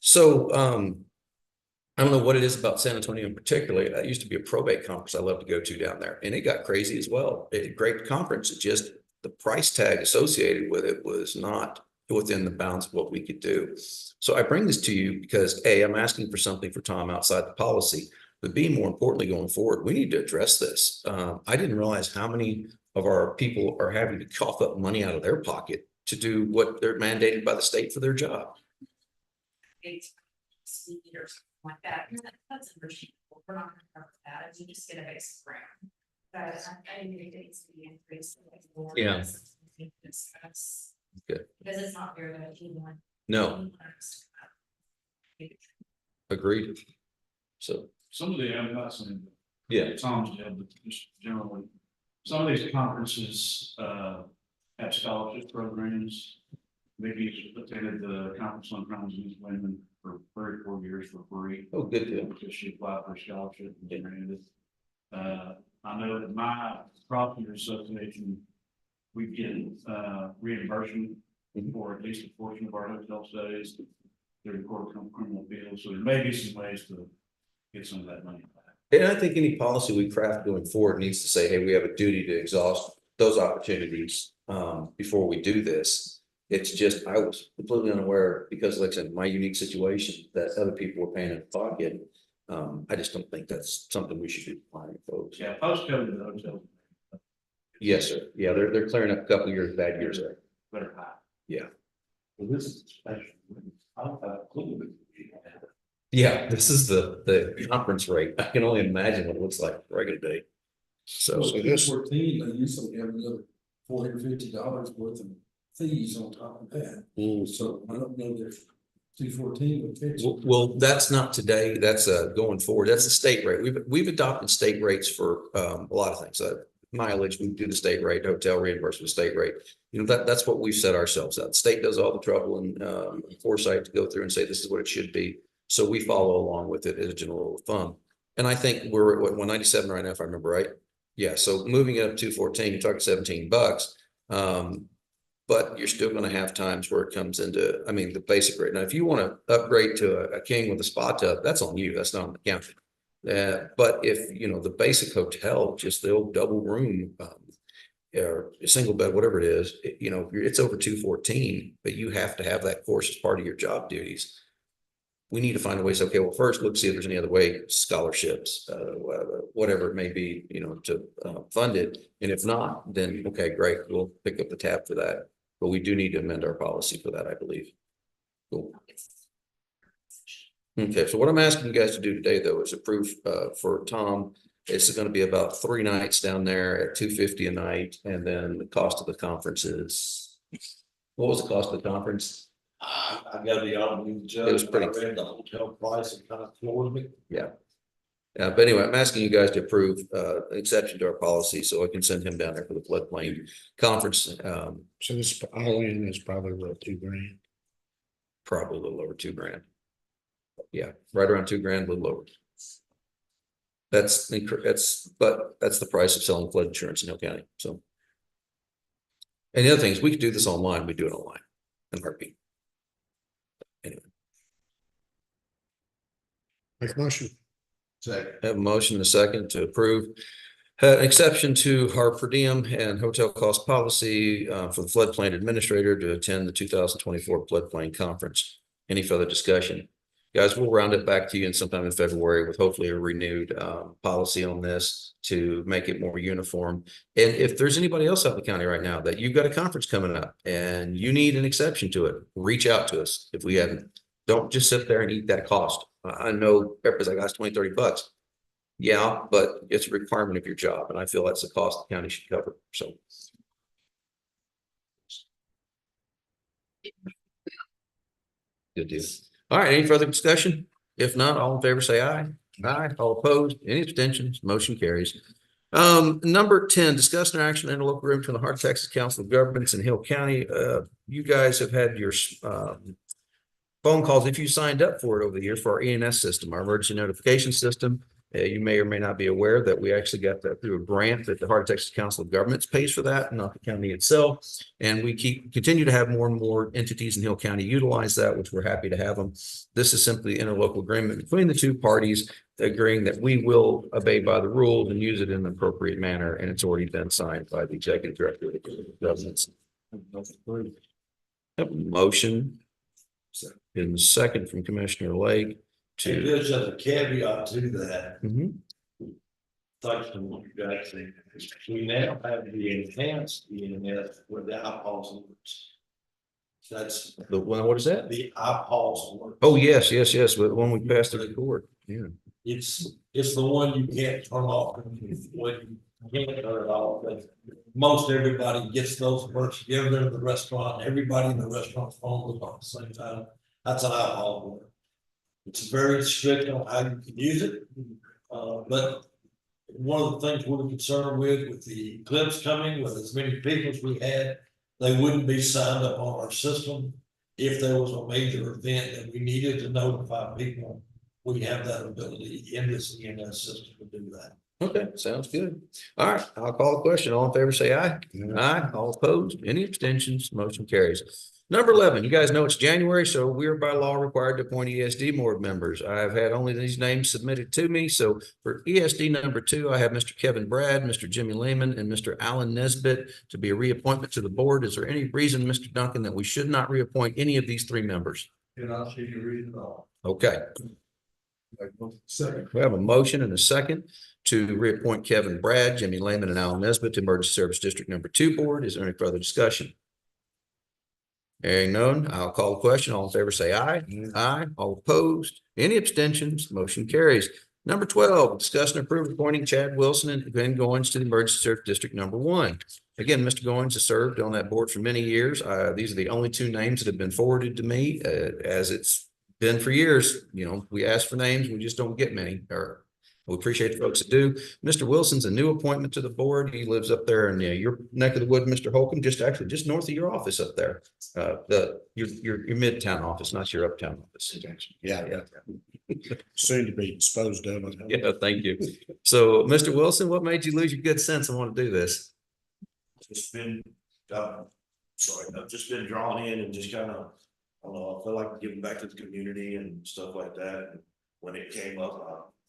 So, I don't know what it is about San Antonio in particular. That used to be a probate conference I love to go to down there and it got crazy as well. Great conference. It just, the price tag associated with it was not within the bounds of what we could do. So I bring this to you because A, I'm asking for something for Tom outside the policy, but B, more importantly, going forward, we need to address this. I didn't realize how many of our people are having to cough up money out of their pocket to do what they're mandated by the state for their job. Speed or something like that, that's understandable, we're not gonna cover that, if you just get a basic grant. But I think it needs to be increased. Yeah. Discuss. Good. Because it's not fair that anyone. No, agreed. So, Some of the, I'm not saying yeah, Tom's deal, but just generally, some of these conferences, have scholarship programs. Maybe you attended the Conference on Crimes Against Women for 34 years for free. oh, good deal. Because she applied for a scholarship and they granted it. I know that my property association, we get, reimbursement for at least a portion of our hotel stays. Through the court of criminal appeals, so there may be some ways to get some of that money back. And I think any policy we craft going forward needs to say, hey, we have a duty to exhaust those opportunities before we do this. It's just, I was completely unaware because like I said, my unique situation that other people were paying in pocket. I just don't think that's something we should be applying, folks. Yeah, post-COVID, the hotel. Yes, sir. Yeah, they're clearing up a couple of years, bad years there. Better high. Yeah. Well, this is special. I don't have a clue. Yeah, this is the conference rate. I can only imagine what it looks like regular day. So, So this 14, they usually have another $450 worth of fees on top of that. So I don't know if 214 would fix it. well, that's not today. That's going forward. That's the state rate. We've adopted state rates for a lot of things. Mileage, we do the state rate, hotel reimbursement, state rate. You know, that's what we've set ourselves up. The state does all the trouble and foresight to go through and say this is what it should be. So we follow along with it as a general rule of thumb. And I think we're at what, 197 right now, if I remember right. Yeah, so moving it up to 214, you're talking $17. But you're still going to have times where it comes into, I mean, the basic rate. Now, if you want to upgrade to a king with a spa tub, that's on you. That's not on the county. But if, you know, the basic hotel, just the old double room, or a single bed, whatever it is, you know, it's over 214, but you have to have that course as part of your job duties. We need to find a way. So, okay, well, first, let's see if there's any other way, scholarships, whatever it may be, you know, to fund it. And if not, then, okay, great, we'll pick up the tab for that. But we do need to amend our policy for that, I believe. Cool. Okay, so what I'm asking you guys to do today, though, is approve for Tom. It's going to be about 3 nights down there at $250 a night, and then the cost of the conference is. What was the cost of the conference? I gotta be honest with you, Judge. It was pretty- I read the hotel price and kind of floored me. Yeah. But anyway, I'm asking you guys to approve an exception to our policy so I can send him down there for the floodplain conference. So this all in is probably what, $2,000? Probably a little over $2,000. Yeah, right around $2,000, a little lower. That's the price of selling flood insurance in Hill County. So. And the other thing is we could do this online. We do it online in heartbeat. Anyway. Make a motion. Second. Have a motion and a second to approve an exception to our per diem and hotel cost policy for the floodplain administrator to attend the 2024 floodplain conference. Any further discussion? Guys, we'll round it back to you in sometime in February with hopefully a renewed policy on this to make it more uniform. And if there's anybody else out in the county right now that you've got a conference coming up and you need an exception to it, reach out to us if we haven't. Don't just sit there and eat that cost. I know everybody's like, that's $20, $30. Yeah, but it's a requirement of your job. And I feel that's a cost the county should cover. So. Good deal. All right, any further discussion? If not, all in favor, say aye. Aye. All opposed, any abstentions, motion carries. Number 10, discuss an action in a local agreement between the Heart of Texas Council of Governments and Hill County. You guys have had your phone calls, if you signed up for it over the years for our ENS system, our emergency notification system. You may or may not be aware that we actually got that through a grant that the Heart of Texas Council of Governments pays for that, not the county itself. And we continue to have more and more entities in Hill County utilize that, which we're happy to have them. This is simply interlocal agreement between the two parties agreeing that we will obey by the rules and use it in an appropriate manner. And it's already been signed by the executive director of the governments. Motion in the second from Commissioner Lake And to. just as a caveat to that, Mhm. thanks to what you guys think, we now have the enhanced EMS with the iPods. That's The one, what is that? the iPods. Oh, yes, but when we passed the record, yeah. It's the one you can't turn off when you can't turn it off, but most everybody gets those first, you ever go to the restaurant, everybody in the restaurant's phone goes off at the same time. That's an iPod. It's very strict on how you can use it. But one of the things we're concerned with the eclipse coming, with as many people as we had, they wouldn't be signed up on our system. If there was a major event that we needed to notify people, we have that ability in this EMS system to do that. Okay, sounds good. All right, I'll call the question. All in favor, say aye. Aye. All opposed, any abstentions, motion carries. Number 11, you guys know it's January, so we are by law required to appoint ESD board members. I've had only these names submitted to me. So for ESD number 2, I have Mr. Kevin Brad, Mr. Jimmy Lehman, and Mr. Alan Nesbitt to be a reappointment to the board. Is there any reason, Mr. Duncan, that we should not reappoint any of these 3 members? And I'll see you read it all. Okay, Second. we have a motion and a second to reappoint Kevin Brad, Jimmy Lehman, and Alan Nesbitt to Emergency Service District number 2 board. Is there any further discussion? Hearing none, I'll call the question. All in favor, say aye. Aye. All opposed, any abstentions, motion carries. Number 12, discuss and approve appointing Chad Wilson and Glenn Goins to the Emergency Service District number 1. Again, Mr. Goins has served on that board for many years. These are the only 2 names that have been forwarded to me, as it's been for years. You know, we ask for names, we just don't get many, or we appreciate the folks that do. Mr. Wilson's a new appointment to the board. He lives up there in your neck of the wood, Mr. Holcomb, just north of your office up there. Your midtown office, not your uptown office. Yeah. Soon to be disposed of. Yeah, thank you. So, Mr. Wilson, what made you lose your good sense and want to do this? Just been, I've just been drawn in and just kind of, I don't know, I feel like giving back to the community and stuff like that. And when it came up,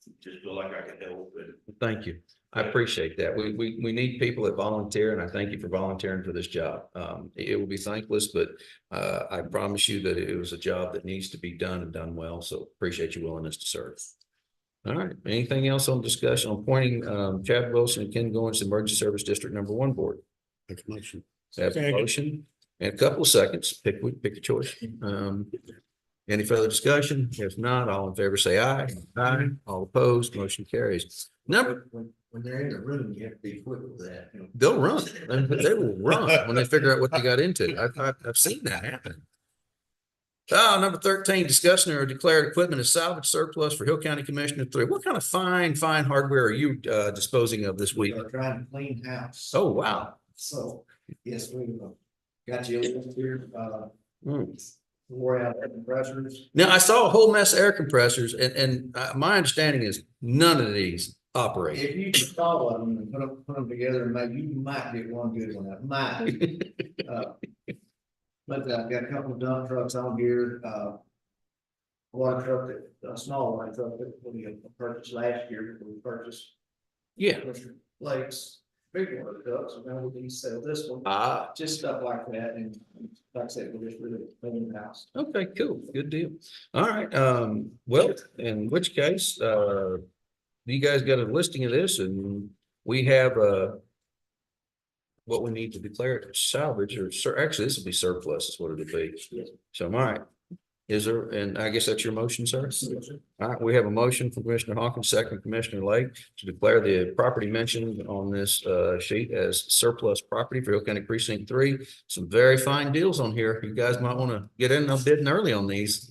I just feel like I could help. And Thank you. I appreciate that. We need people that volunteer, and I thank you for volunteering for this job. It will be thankless, but I promise you that it was a job that needs to be done and done well. So appreciate your willingness to serve. All right. Anything else on discussion on appointing Chad Wilson and Ken Goins to Emergency Service District number 1 board? Make a motion. Have a motion and a couple of seconds. Pick a choice. Any further discussion? If not, all in favor say aye. Aye. All opposed, motion carries. When they're in the room, you have to be quick with that. They'll run. They will run when they figure out what they got into. I've seen that happen. Number 13, discussing or declared equipment as salvage surplus for Hill County Commissioner 3. What kind of fine hardware are you disposing of this week? We're trying to clean house. Oh, wow. So, yes, we got you over here, Hmm. wore out air compressors. Now, I saw a whole mess of air compressors, and my understanding is none of these operate. If you install them and put them together, maybe you might get one good one, that might. But I've got a couple of dump trucks on here, one truck a small one truck that we purchased last year, that we purchased. Yeah. Mr. Blake's big one trucks, and now we can sell this one. Just stuff like that, and like I said, we're just really cleaning the house. Okay, cool. Good deal. All right. Well, in which case, you guys got a listing of this, and we have what we need to declare it salvage, or actually this will be surplus is what it'll be. So, all right. Is there, and I guess that's your motion, sir? All right, we have a motion from Commissioner Hawkins, second Commissioner Lake, to declare the property mentioned on this sheet as surplus property for Hill County Precinct 3. Some very fine deals on here. You guys might want to get in bidding early on these.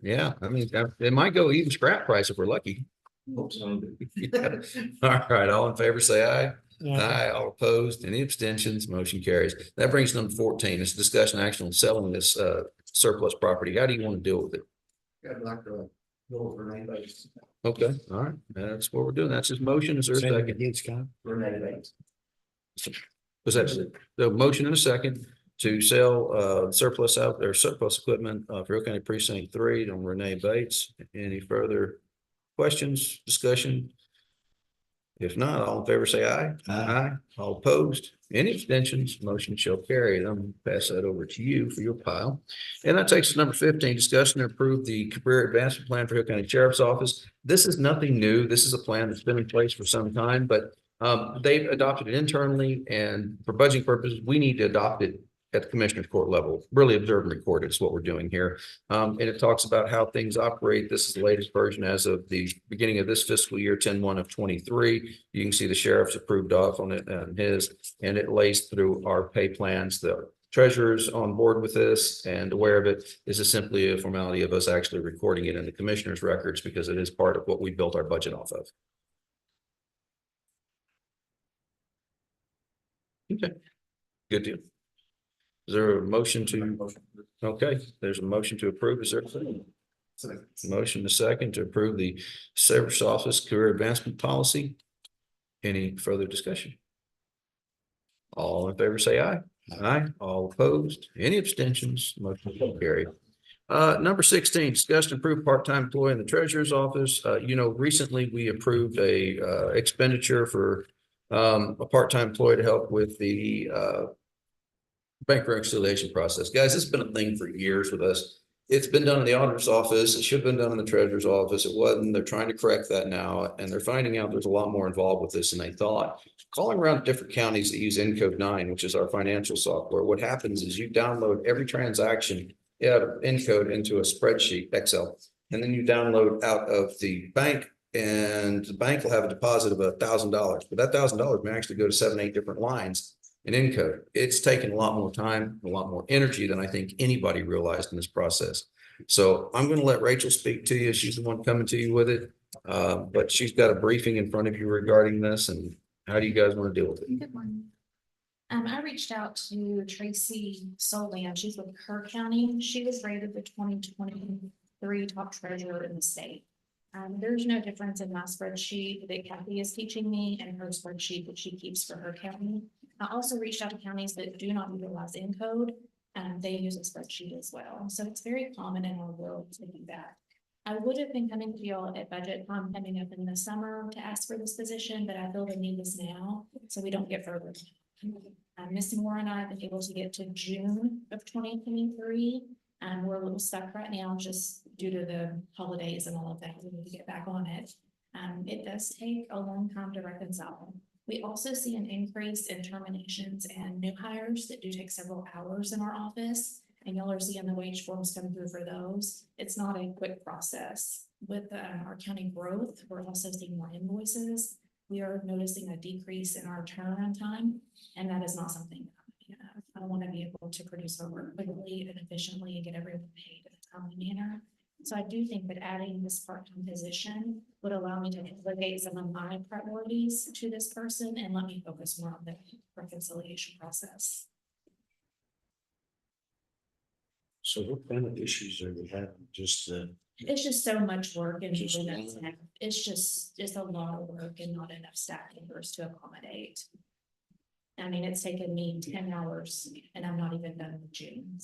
Yeah, I mean, it might go even scrap price if we're lucky. All right, all in favor, say aye. Aye, all opposed, any abstentions, motion carries. That brings number 14, it's discussion action on selling this surplus property. How do you want to deal with it? Got like a little Renee Bates. Okay, all right, that's what we're doing. That's his motion. Is there a second? Renee Bates. Was that the motion and a second to sell surplus out there, surplus equipment for Hill County Precinct 3 on Renee Bates? Any further questions, discussion? If not, all in favor say aye. Aye. All opposed, any abstentions, motion shall carry. I'm gonna pass that over to you for your pile. And that takes us to number 15, discussion and approve the career advancement plan for Hill County Sheriff's Office. This is nothing new. This is a plan that's been in place for some time, but they've adopted it internally, and for budgeting purposes, we need to adopt it at the commissioner's court level, really observe and record it is what we're doing here. And it talks about how things operate. This is the latest version as of the beginning of this fiscal year, 10/1 of 23. You can see the sheriff's approved off on it and his, and it lays through our pay plans. The treasurer's on board with this and aware of it. This is simply a formality of us actually recording it in the commissioner's records because it is part of what we built our budget off of. Okay, good deal. Is there a motion to, okay, there's a motion to approve. Is there a second? Motion to second to approve the Sheriff's Office Career Advancement Policy. Any further discussion? All in favor say aye. Aye. All opposed, any abstentions, motion will carry. Number 16, discuss and approve part-time employee in the treasurer's office. Recently we approved a expenditure for a part-time employee to help with the bank reconciliation process. Guys, this has been a thing for years with us. It's been done in the auditor's office. It should have been done in the treasurer's office. It wasn't. They're trying to correct that now, and they're finding out there's a lot more involved with this than they thought. Calling around different counties that use Encode 9, which is our financial software, what happens is you download every transaction out of Encode into a spreadsheet, Excel, and then you download out of the bank, and the bank will have a deposit of $1,000, but that $1,000 may actually go to 7, 8 different lines in Encode. It's taken a lot more time, a lot more energy than I think anybody realized in this process. So I'm going to let Rachel speak to you. She's the one coming to you with it. But she's got a briefing in front of you regarding this, and how do you guys want to deal with it? Good morning. I reached out to Tracy Solian. She's with Kerr County. She was rated the 2023 top treasurer in the state. There's no difference in my spreadsheet that Kathy is teaching me and her spreadsheet that she keeps for her county. I also reached out to counties that do not utilize Encode, and they use a spreadsheet as well. So it's very common in our world to do that. I would have been coming to y'all at budget time coming up in the summer to ask for this position, but I feel the need is now, so we don't get further. Ms. Moore and I have been able to get to June of 2023. And we're a little stuck right now just due to the holidays and all of that. We need to get back on it. It does take a long time to reconcile. We also see an increase in terminations and new hires that do take several hours in our office. And y'all are seeing the wage forms come through for those. It's not a quick process. With our county growth, we're also seeing more invoices. We are noticing a decrease in our turnaround time, and that is not something I want to be able to produce our work quickly and efficiently and get everyone paid in a timely manner. So I do think that adding this part-time position would allow me to delegate some of my priorities to this person and let me focus more on the reconciliation process. So what kind of issues are we having? Just It's just so much work and it's just a lot of work and not enough staff members to accommodate. I mean, it's taken me 10 hours and I'm not even done with June.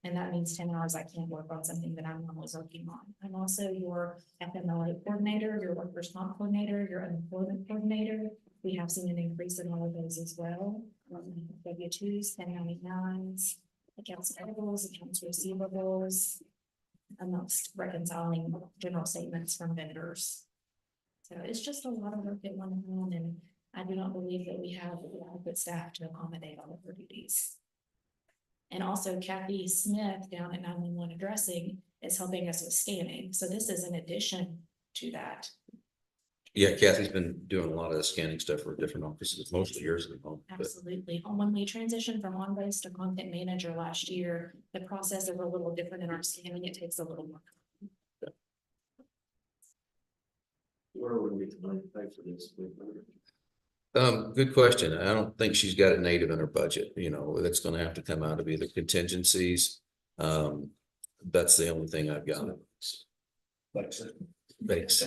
And that means 10 hours I can't work on something that I'm always working on. I'm also your FMLA coordinator, your workers' comp coordinator, your unemployment coordinator. We have seen an increase in all of those as well. W-2s, 1099s, accounts payables, accounts receivables, amongst reconciling general statements from vendors. So it's just a lot of work at one time, and I do not believe that we have adequate staff to accommodate all of her duties. And also Kathy Smith down at 911 addressing is helping us with scanning. So this is an addition to that. Yeah, Kathy's been doing a lot of the scanning stuff for different offices, mostly yours at the moment. Absolutely. When we transitioned from on-base to content manager last year, the process is a little different in our scanning. It takes a little more time. Where would we get the money to pay for this? Good question. I don't think she's got it native in her budget, you know, that's gonna have to come out of either contingencies. That's the only thing I've got. Thanks.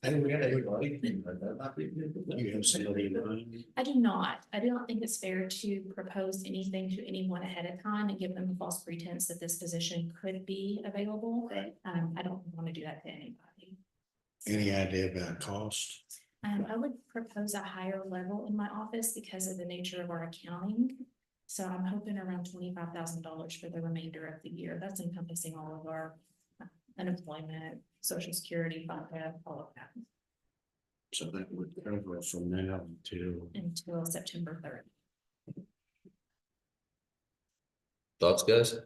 And we got everybody. You have somebody in mind? I do not. I don't think it's fair to propose anything to anyone ahead of time and give them the false pretense that this position could be available. Right. I don't want to do that to anybody. Any idea about cost? I would propose a higher level in my office because of the nature of our accounting. So I'm hoping around $25,000 for the remainder of the year. That's encompassing all of our unemployment, social security, FICA, all of that So that would cover from now until September 30th. Thoughts, guys?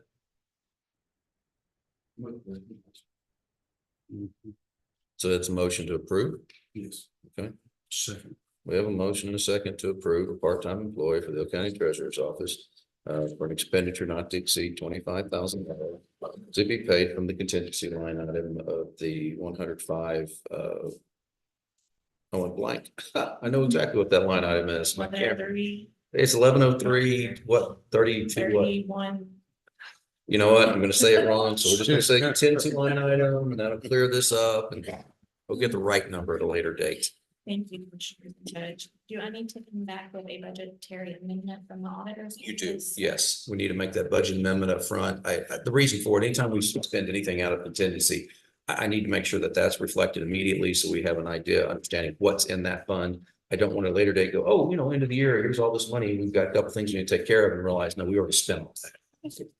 So that's a motion to approve. Yes. Okay. Second. We have a motion and a second to approve a part-time employee for the County Treasurer's Office for an expenditure not to exceed $25,000 to be paid from the contingency line item of the 105. Oh, and blank. I know exactly what that line item is. My camera. It's 1103. What 32? What? 31. You know what? I'm going to say it wrong, so we're just going to say contingency line item, and that'll clear this up, and we'll get the right number at a later date. Thank you, Commissioner Judge. Do I need to come back with a budgetary amendment from the auditors? You do, yes. We need to make that budget amendment up front. The reason for it, anytime we spend anything out of contingency, I need to make sure that that's reflected immediately, so we have an idea, understanding what's in that fund. I don't want to later date go, oh, you know, end of the year, here's all this money, we've got a couple things we need to take care of, and realize, no, we already spent all that.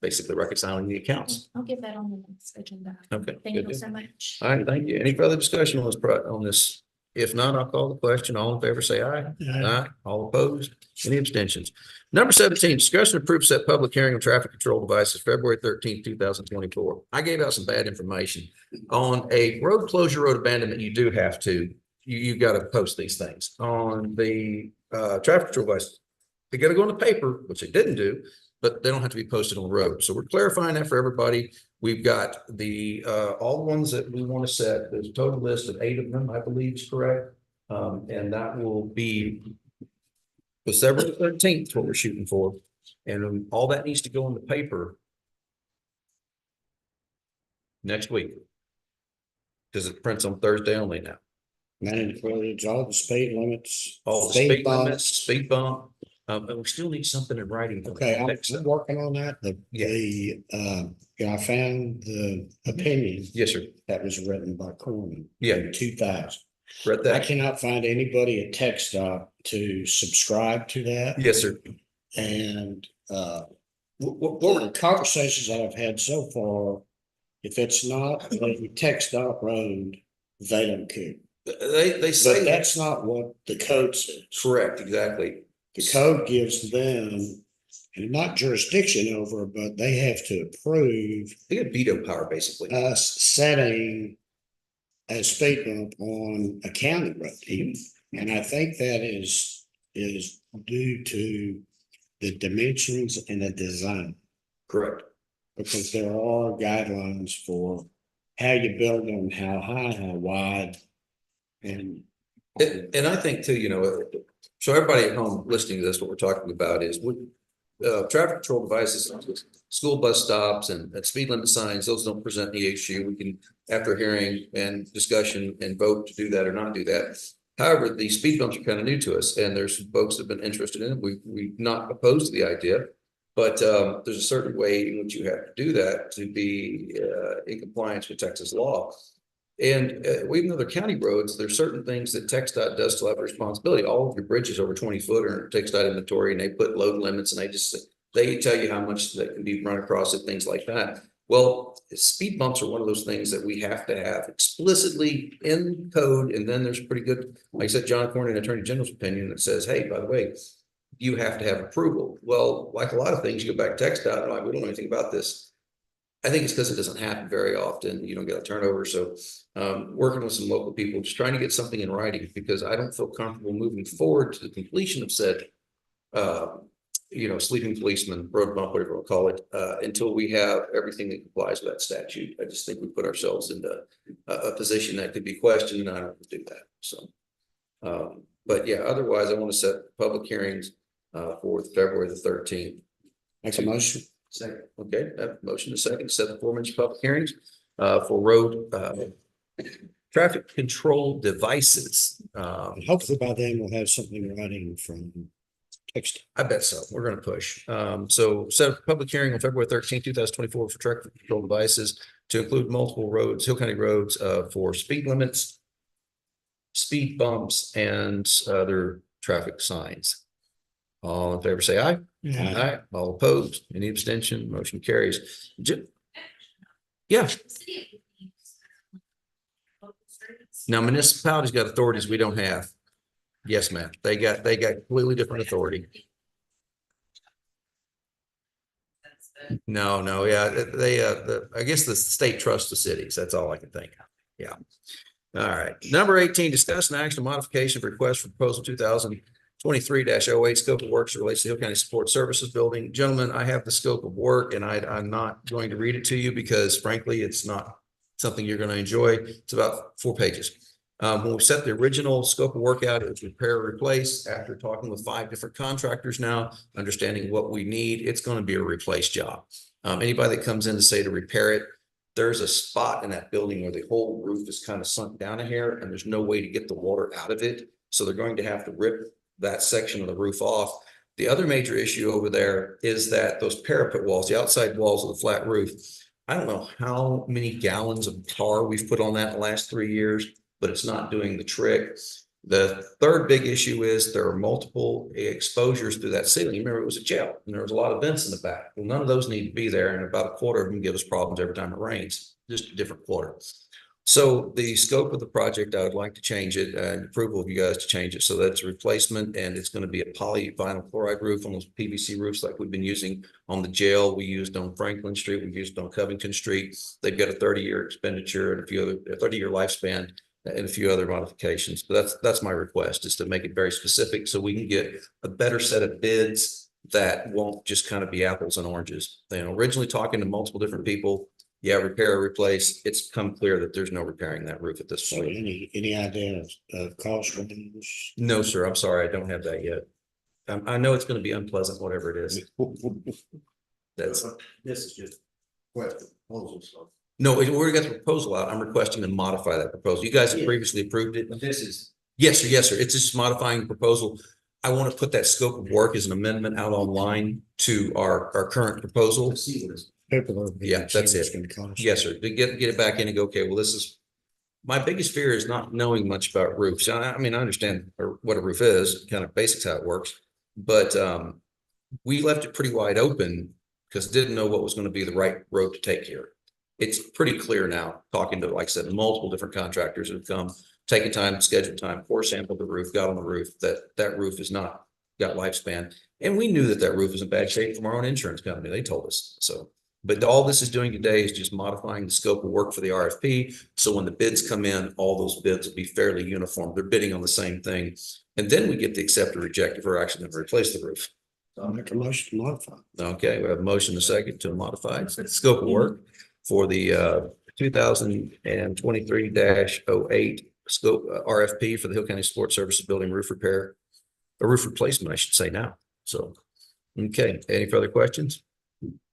Basically reconciling the accounts. I'll get that on the next agenda. Okay. Thank good you deal. so much. All right, thank you. Any further discussion on this? If not, I'll call the question. All in favor, say aye. Aye. All opposed? Any abstentions? Number 17, discussion and approve set public hearing on traffic control devices, February 13th, 2024. I gave out some bad information on a road closure, road abandonment. You do have to, you've got to post these things on the traffic control device. They got to go in the paper, which they didn't do, but they don't have to be posted on the road. So we're clarifying that for everybody. We've got the all the ones that we want to set. There's a total list of 8 of them, I believe is correct. And that will be December 13th, what we're shooting for. And all that needs to go in the paper next week. Because it prints on Thursday only now. That includes all the speed limits. All the speed limits, speed bump. But we still need something in writing. Okay, I'm working on that. I found the opinion. Yes, sir. That was written by Corman. Yeah. In 2000. Read I that. cannot find anybody at TechStop to subscribe to that. Yes, sir. And what the conversations that I've had so far, if it's not a TechStop road, they don't care. They say But that's not what the code says. correct, exactly. The code gives them, and not jurisdiction over, but they have to approve They get veto power, basically. us setting a speed bump on a county road even. And I think that is due to the dimensions and the design. Correct. Because there are guidelines for how you build them, how high, how wide. And And I think too, you know, so everybody at home listening to this, what we're talking about is with traffic control devices, school bus stops and speed limit signs, those don't present any issue. We can, after hearing and discussion and vote to do that or not do that. However, the speed bumps are kind of new to us, and there's some folks that have been interested in it. We're not opposed to the idea, but there's a certain way in which you have to do that to be in compliance with Texas law. And even though they're county roads, there's certain things that TxDOT does still have a responsibility. All of your bridges over 20 foot are in TxDOT inventory, and they put load limits, and they tell you how much that can be run across it, things like that. Well, speed bumps are one of those things that we have to have explicitly in code. And then there's pretty good, like I said, John Cornyn, Attorney General's opinion that says, hey, by the way, you have to have approval. Well, like a lot of things, you go back to TxDOT, like, we don't know anything about this. I think it's because it doesn't happen very often. You don't get a turnover. So working with some local people, just trying to get something in writing, because I don't feel comfortable moving forward to the completion of said, sleeping policeman, road bump, whatever we'll call it, until we have everything that complies with that statute. I just think we put ourselves into a position that could be questioned, and I don't do that. So But yeah, otherwise I want to set public hearings for February the 13th. Make a motion. Second. Okay, motion to second, set the aforementioned public hearings for road traffic control devices. Hopefully by then we'll have something writing from text. I bet so. We're gonna push. So set a public hearing on February 13th, 2024 for traffic control devices to include multiple roads, Hill County roads, for speed limits, speed bumps, and other traffic signs. All in favor, say aye. Aye. All opposed, any abstention, motion carries. Yeah, now municipalities got authorities we don't have. Yes, ma'am. They got completely different authority. No, yeah, I guess the state trusts the cities. That's all I can think of. Yeah. All right. Number 18, discuss an action modification of request for proposal 2023-08 scope of works relates to Hill County Support Services Building. Gentlemen, I have the scope of work and I'm not going to read it to you because frankly, it's not something you're going to enjoy. It's about 4 pages. When we set the original scope of work out, it was repair or replace. After talking with 5 different contractors now, understanding what we need, it's going to be a replace job. Anybody that comes in to say to repair it, there's a spot in that building where the whole roof is kind of sunk down a hair and there's no way to get the water out of it. So they're going to have to rip that section of the roof off. The other major issue over there is that those parapet walls, the outside walls of the flat roof, I don't know how many gallons of tar we've put on that in the last 3 years, but it's not doing the trick. The third big issue is there are multiple exposures through that ceiling. You remember it was a jail and there was a lot of vents in the back. Well, none of those need to be there. And about a quarter of them give us problems every time it rains, just a different quarter. So the scope of the project, I would like to change it and approval of you guys to change it. So that's a replacement and it's going to be a polyvinyl chloride roof on those PVC roofs like we've been using on the jail. We used on Franklin Street. We used on Covington Street. They've got a 30-year expenditure and a 30-year lifespan and a few other modifications. But that's my request is to make it very specific so we can get a better set of bids that won't just kind of be apples and oranges. Originally talking to multiple different people, yeah, repair or replace, it's become clear that there's no repairing that roof at this So point. any idea of cost range? No, sir, I'm sorry, I don't have that yet. I know it's going to be unpleasant, whatever it is. That's, This is just question proposals. no, we already got the proposal out. I'm requesting to modify that proposal. You guys have previously approved it. This is. Yes, sir. Yes, sir. It's just modifying the proposal. I want to put that scope of work as an amendment out online to our current proposal. Yeah, that's it. Yes, sir. To get it back in and go, okay, well, this is, my biggest fear is not knowing much about roofs. I mean, I understand what a roof is, kind of basics how it works, but we left it pretty wide open because didn't know what was going to be the right road to take here. It's pretty clear now, talking to, like I said, multiple different contractors that have come, taken time, scheduled time, core sampled the roof, got on the roof, that roof is not got lifespan. And we knew that roof was in bad shape from our own insurance company. They told us so. But all this is doing today is just modifying the scope of work for the RFP. So when the bids come in, all those bids will be fairly uniform. They're bidding on the same thing. And then we get to accept or reject if we're actually going to replace the roof. I'll make a motion to modify. Okay, we have a motion, a second to modify scope of work for the 2023-08 scope RFP for the Hill County Support Services Building roof repair, a roof replacement, I should say now. So, okay, any further questions?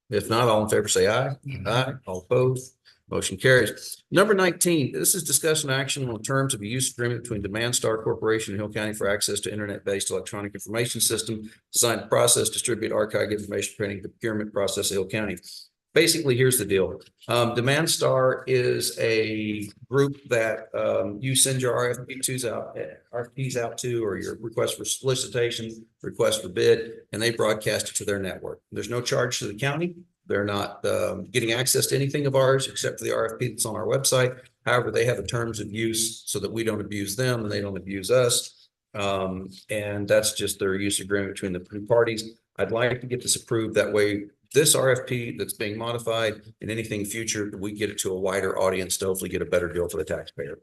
If not, all in favor, say aye. Aye. All opposed. Motion carries. Number 19, this is discussion action on terms of a use agreement between Demand Star Corporation and Hill County for access to internet-based electronic information system designed to process, distribute, archive information, printing, the procurement process of Hill County. Basically, here's the deal. Demand Star is a group that you send your RFPs out to, or your request for solicitation, request for bid, and they broadcast it to their network. There's no charge to the county. They're not getting access to anything of ours except for the RFP that's on our website. However, they have the terms of use so that we don't abuse them and they don't abuse us. And that's just their use agreement between the two parties. I'd like to get this approved. That way, this RFP that's being modified and anything future, we get it to a wider audience to hopefully get a better deal for the taxpayer.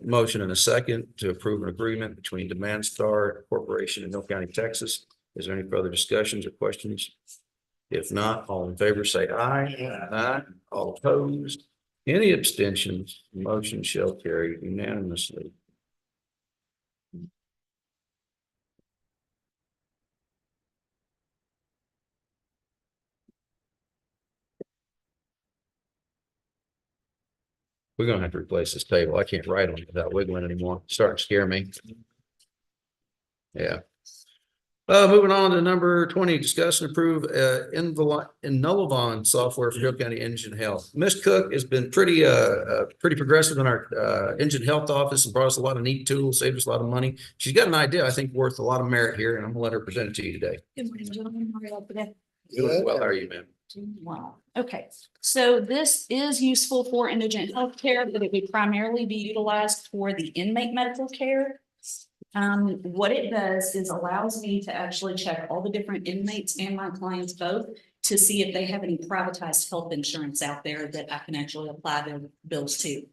Motion and a second to approve an agreement between Demand Star Corporation and Hill County, Texas. Is there any further discussions or questions? If not, all in favor, say aye. Aye. All opposed? Any abstentions? Motion shall carry unanimously. We're gonna have to replace this table. I can't write on it without wiggling anymore. Starting to scare me. Yeah. Moving on to number 20, discuss and approve Innovolon software for Hill County Engine Health. Ms. Cook has been pretty progressive in our engine health office and brought us a lot of neat tools, saved us a lot of money. She's got an idea, I think, worth a lot of merit here, and I'm gonna let her present it to you today. Good morning, gentlemen. How are y'all today? Doing well, how are you, ma'am? Wow. Okay, so this is useful for indigent healthcare, but it would primarily be utilized for the inmate medical care. What it does is allows me to actually check all the different inmates and my clients both to see if they have any privatized health insurance out there that I can actually apply their bills to,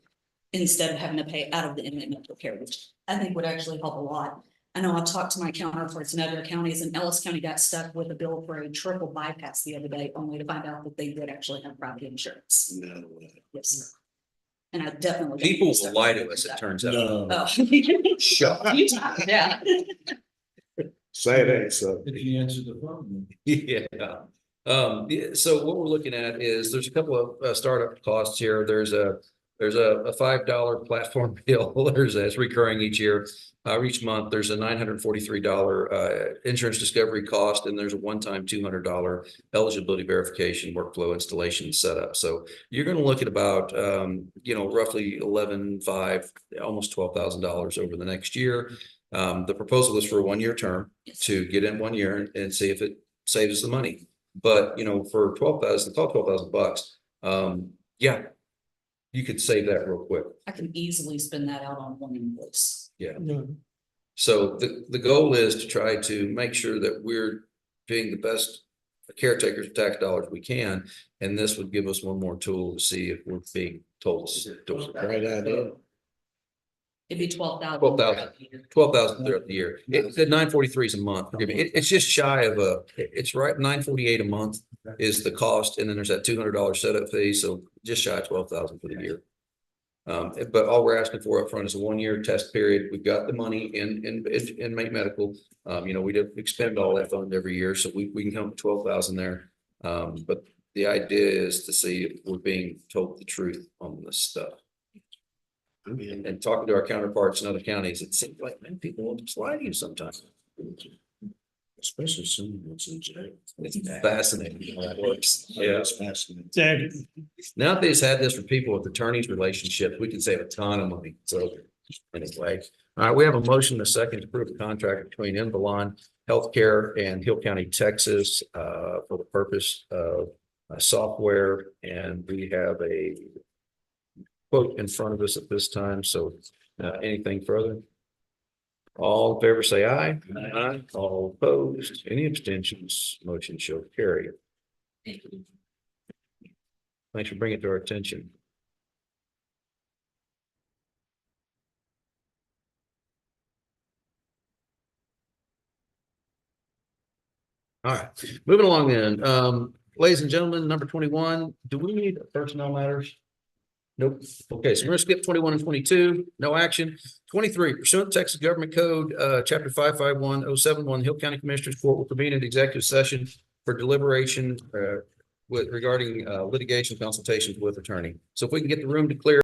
instead of having to pay out of the inmate medical care, which I think would actually help a lot. I know I've talked to my counterparts in other counties, and Ellis County got stuck with a bill for a triple bypass the other day, only to find out that they did actually have private insurance. No way. Yes. And I definitely. People will lie to us, it turns out. Oh. Shut Few times, yeah. Say it ain't so. If you answer the phone. Yeah. Yeah, so what we're looking at is there's a couple of startup costs here. There's a $5 platform bill. That's recurring each year. Each month, there's a $943 insurance discovery cost, and there's a one-time $200 eligibility verification, workflow installation and setup. So you're going to look at about roughly $11,500, almost $12,000 over the next year. The proposal is for a 1-year term to get in 1 year and see if it saves the money. But for $12,000, yeah, you could save that real quick. I can easily spend that out on one invoice. Yeah. No. So the goal is to try to make sure that we're being the best caretakers of tax dollars we can. And this would give us one more tool to see if we're being told. Great idea. It'd be 12,000. 12,000 throughout the year. It said 943 is a month. Forgive me. It's just shy of it's right. 948 a month is the cost. And then there's that $200 setup fee. So just shy of 12,000 for the year. But all we're asking for up front is a 1-year test period. We've got the money in inmate medical. We don't expend all that fund every year, so we can come to 12,000 there. But the idea is to see if we're being told the truth on this stuff. And talking to our counterparts in other counties, it seems like many people want to slide you sometimes. Especially someone that's in jail. It's fascinating how that works. Yeah. It's fascinating. Exactly. Now that they've had this for people with attorneys relationships, we can save a ton of money. So anyway, all right, we have a motion and a second to approve the contract between Innovolon Healthcare and Hill County, Texas, for the purpose of software. And we have a quote in front of us at this time. So anything further? All in favor, say aye. Aye. All opposed, any abstentions, motion shall carry. Thanks for bringing it to our attention. All right, moving along then. Ladies and gentlemen, number 21, do we need personnel matters? Nope. Okay, so we're gonna skip 21 and 22, no action. 23, pursuant to Texas Government Code, Chapter 551071, Hill County Commissioners Court will convene an executive session for deliberation regarding litigation consultations with attorney. So if we can get the room to clear.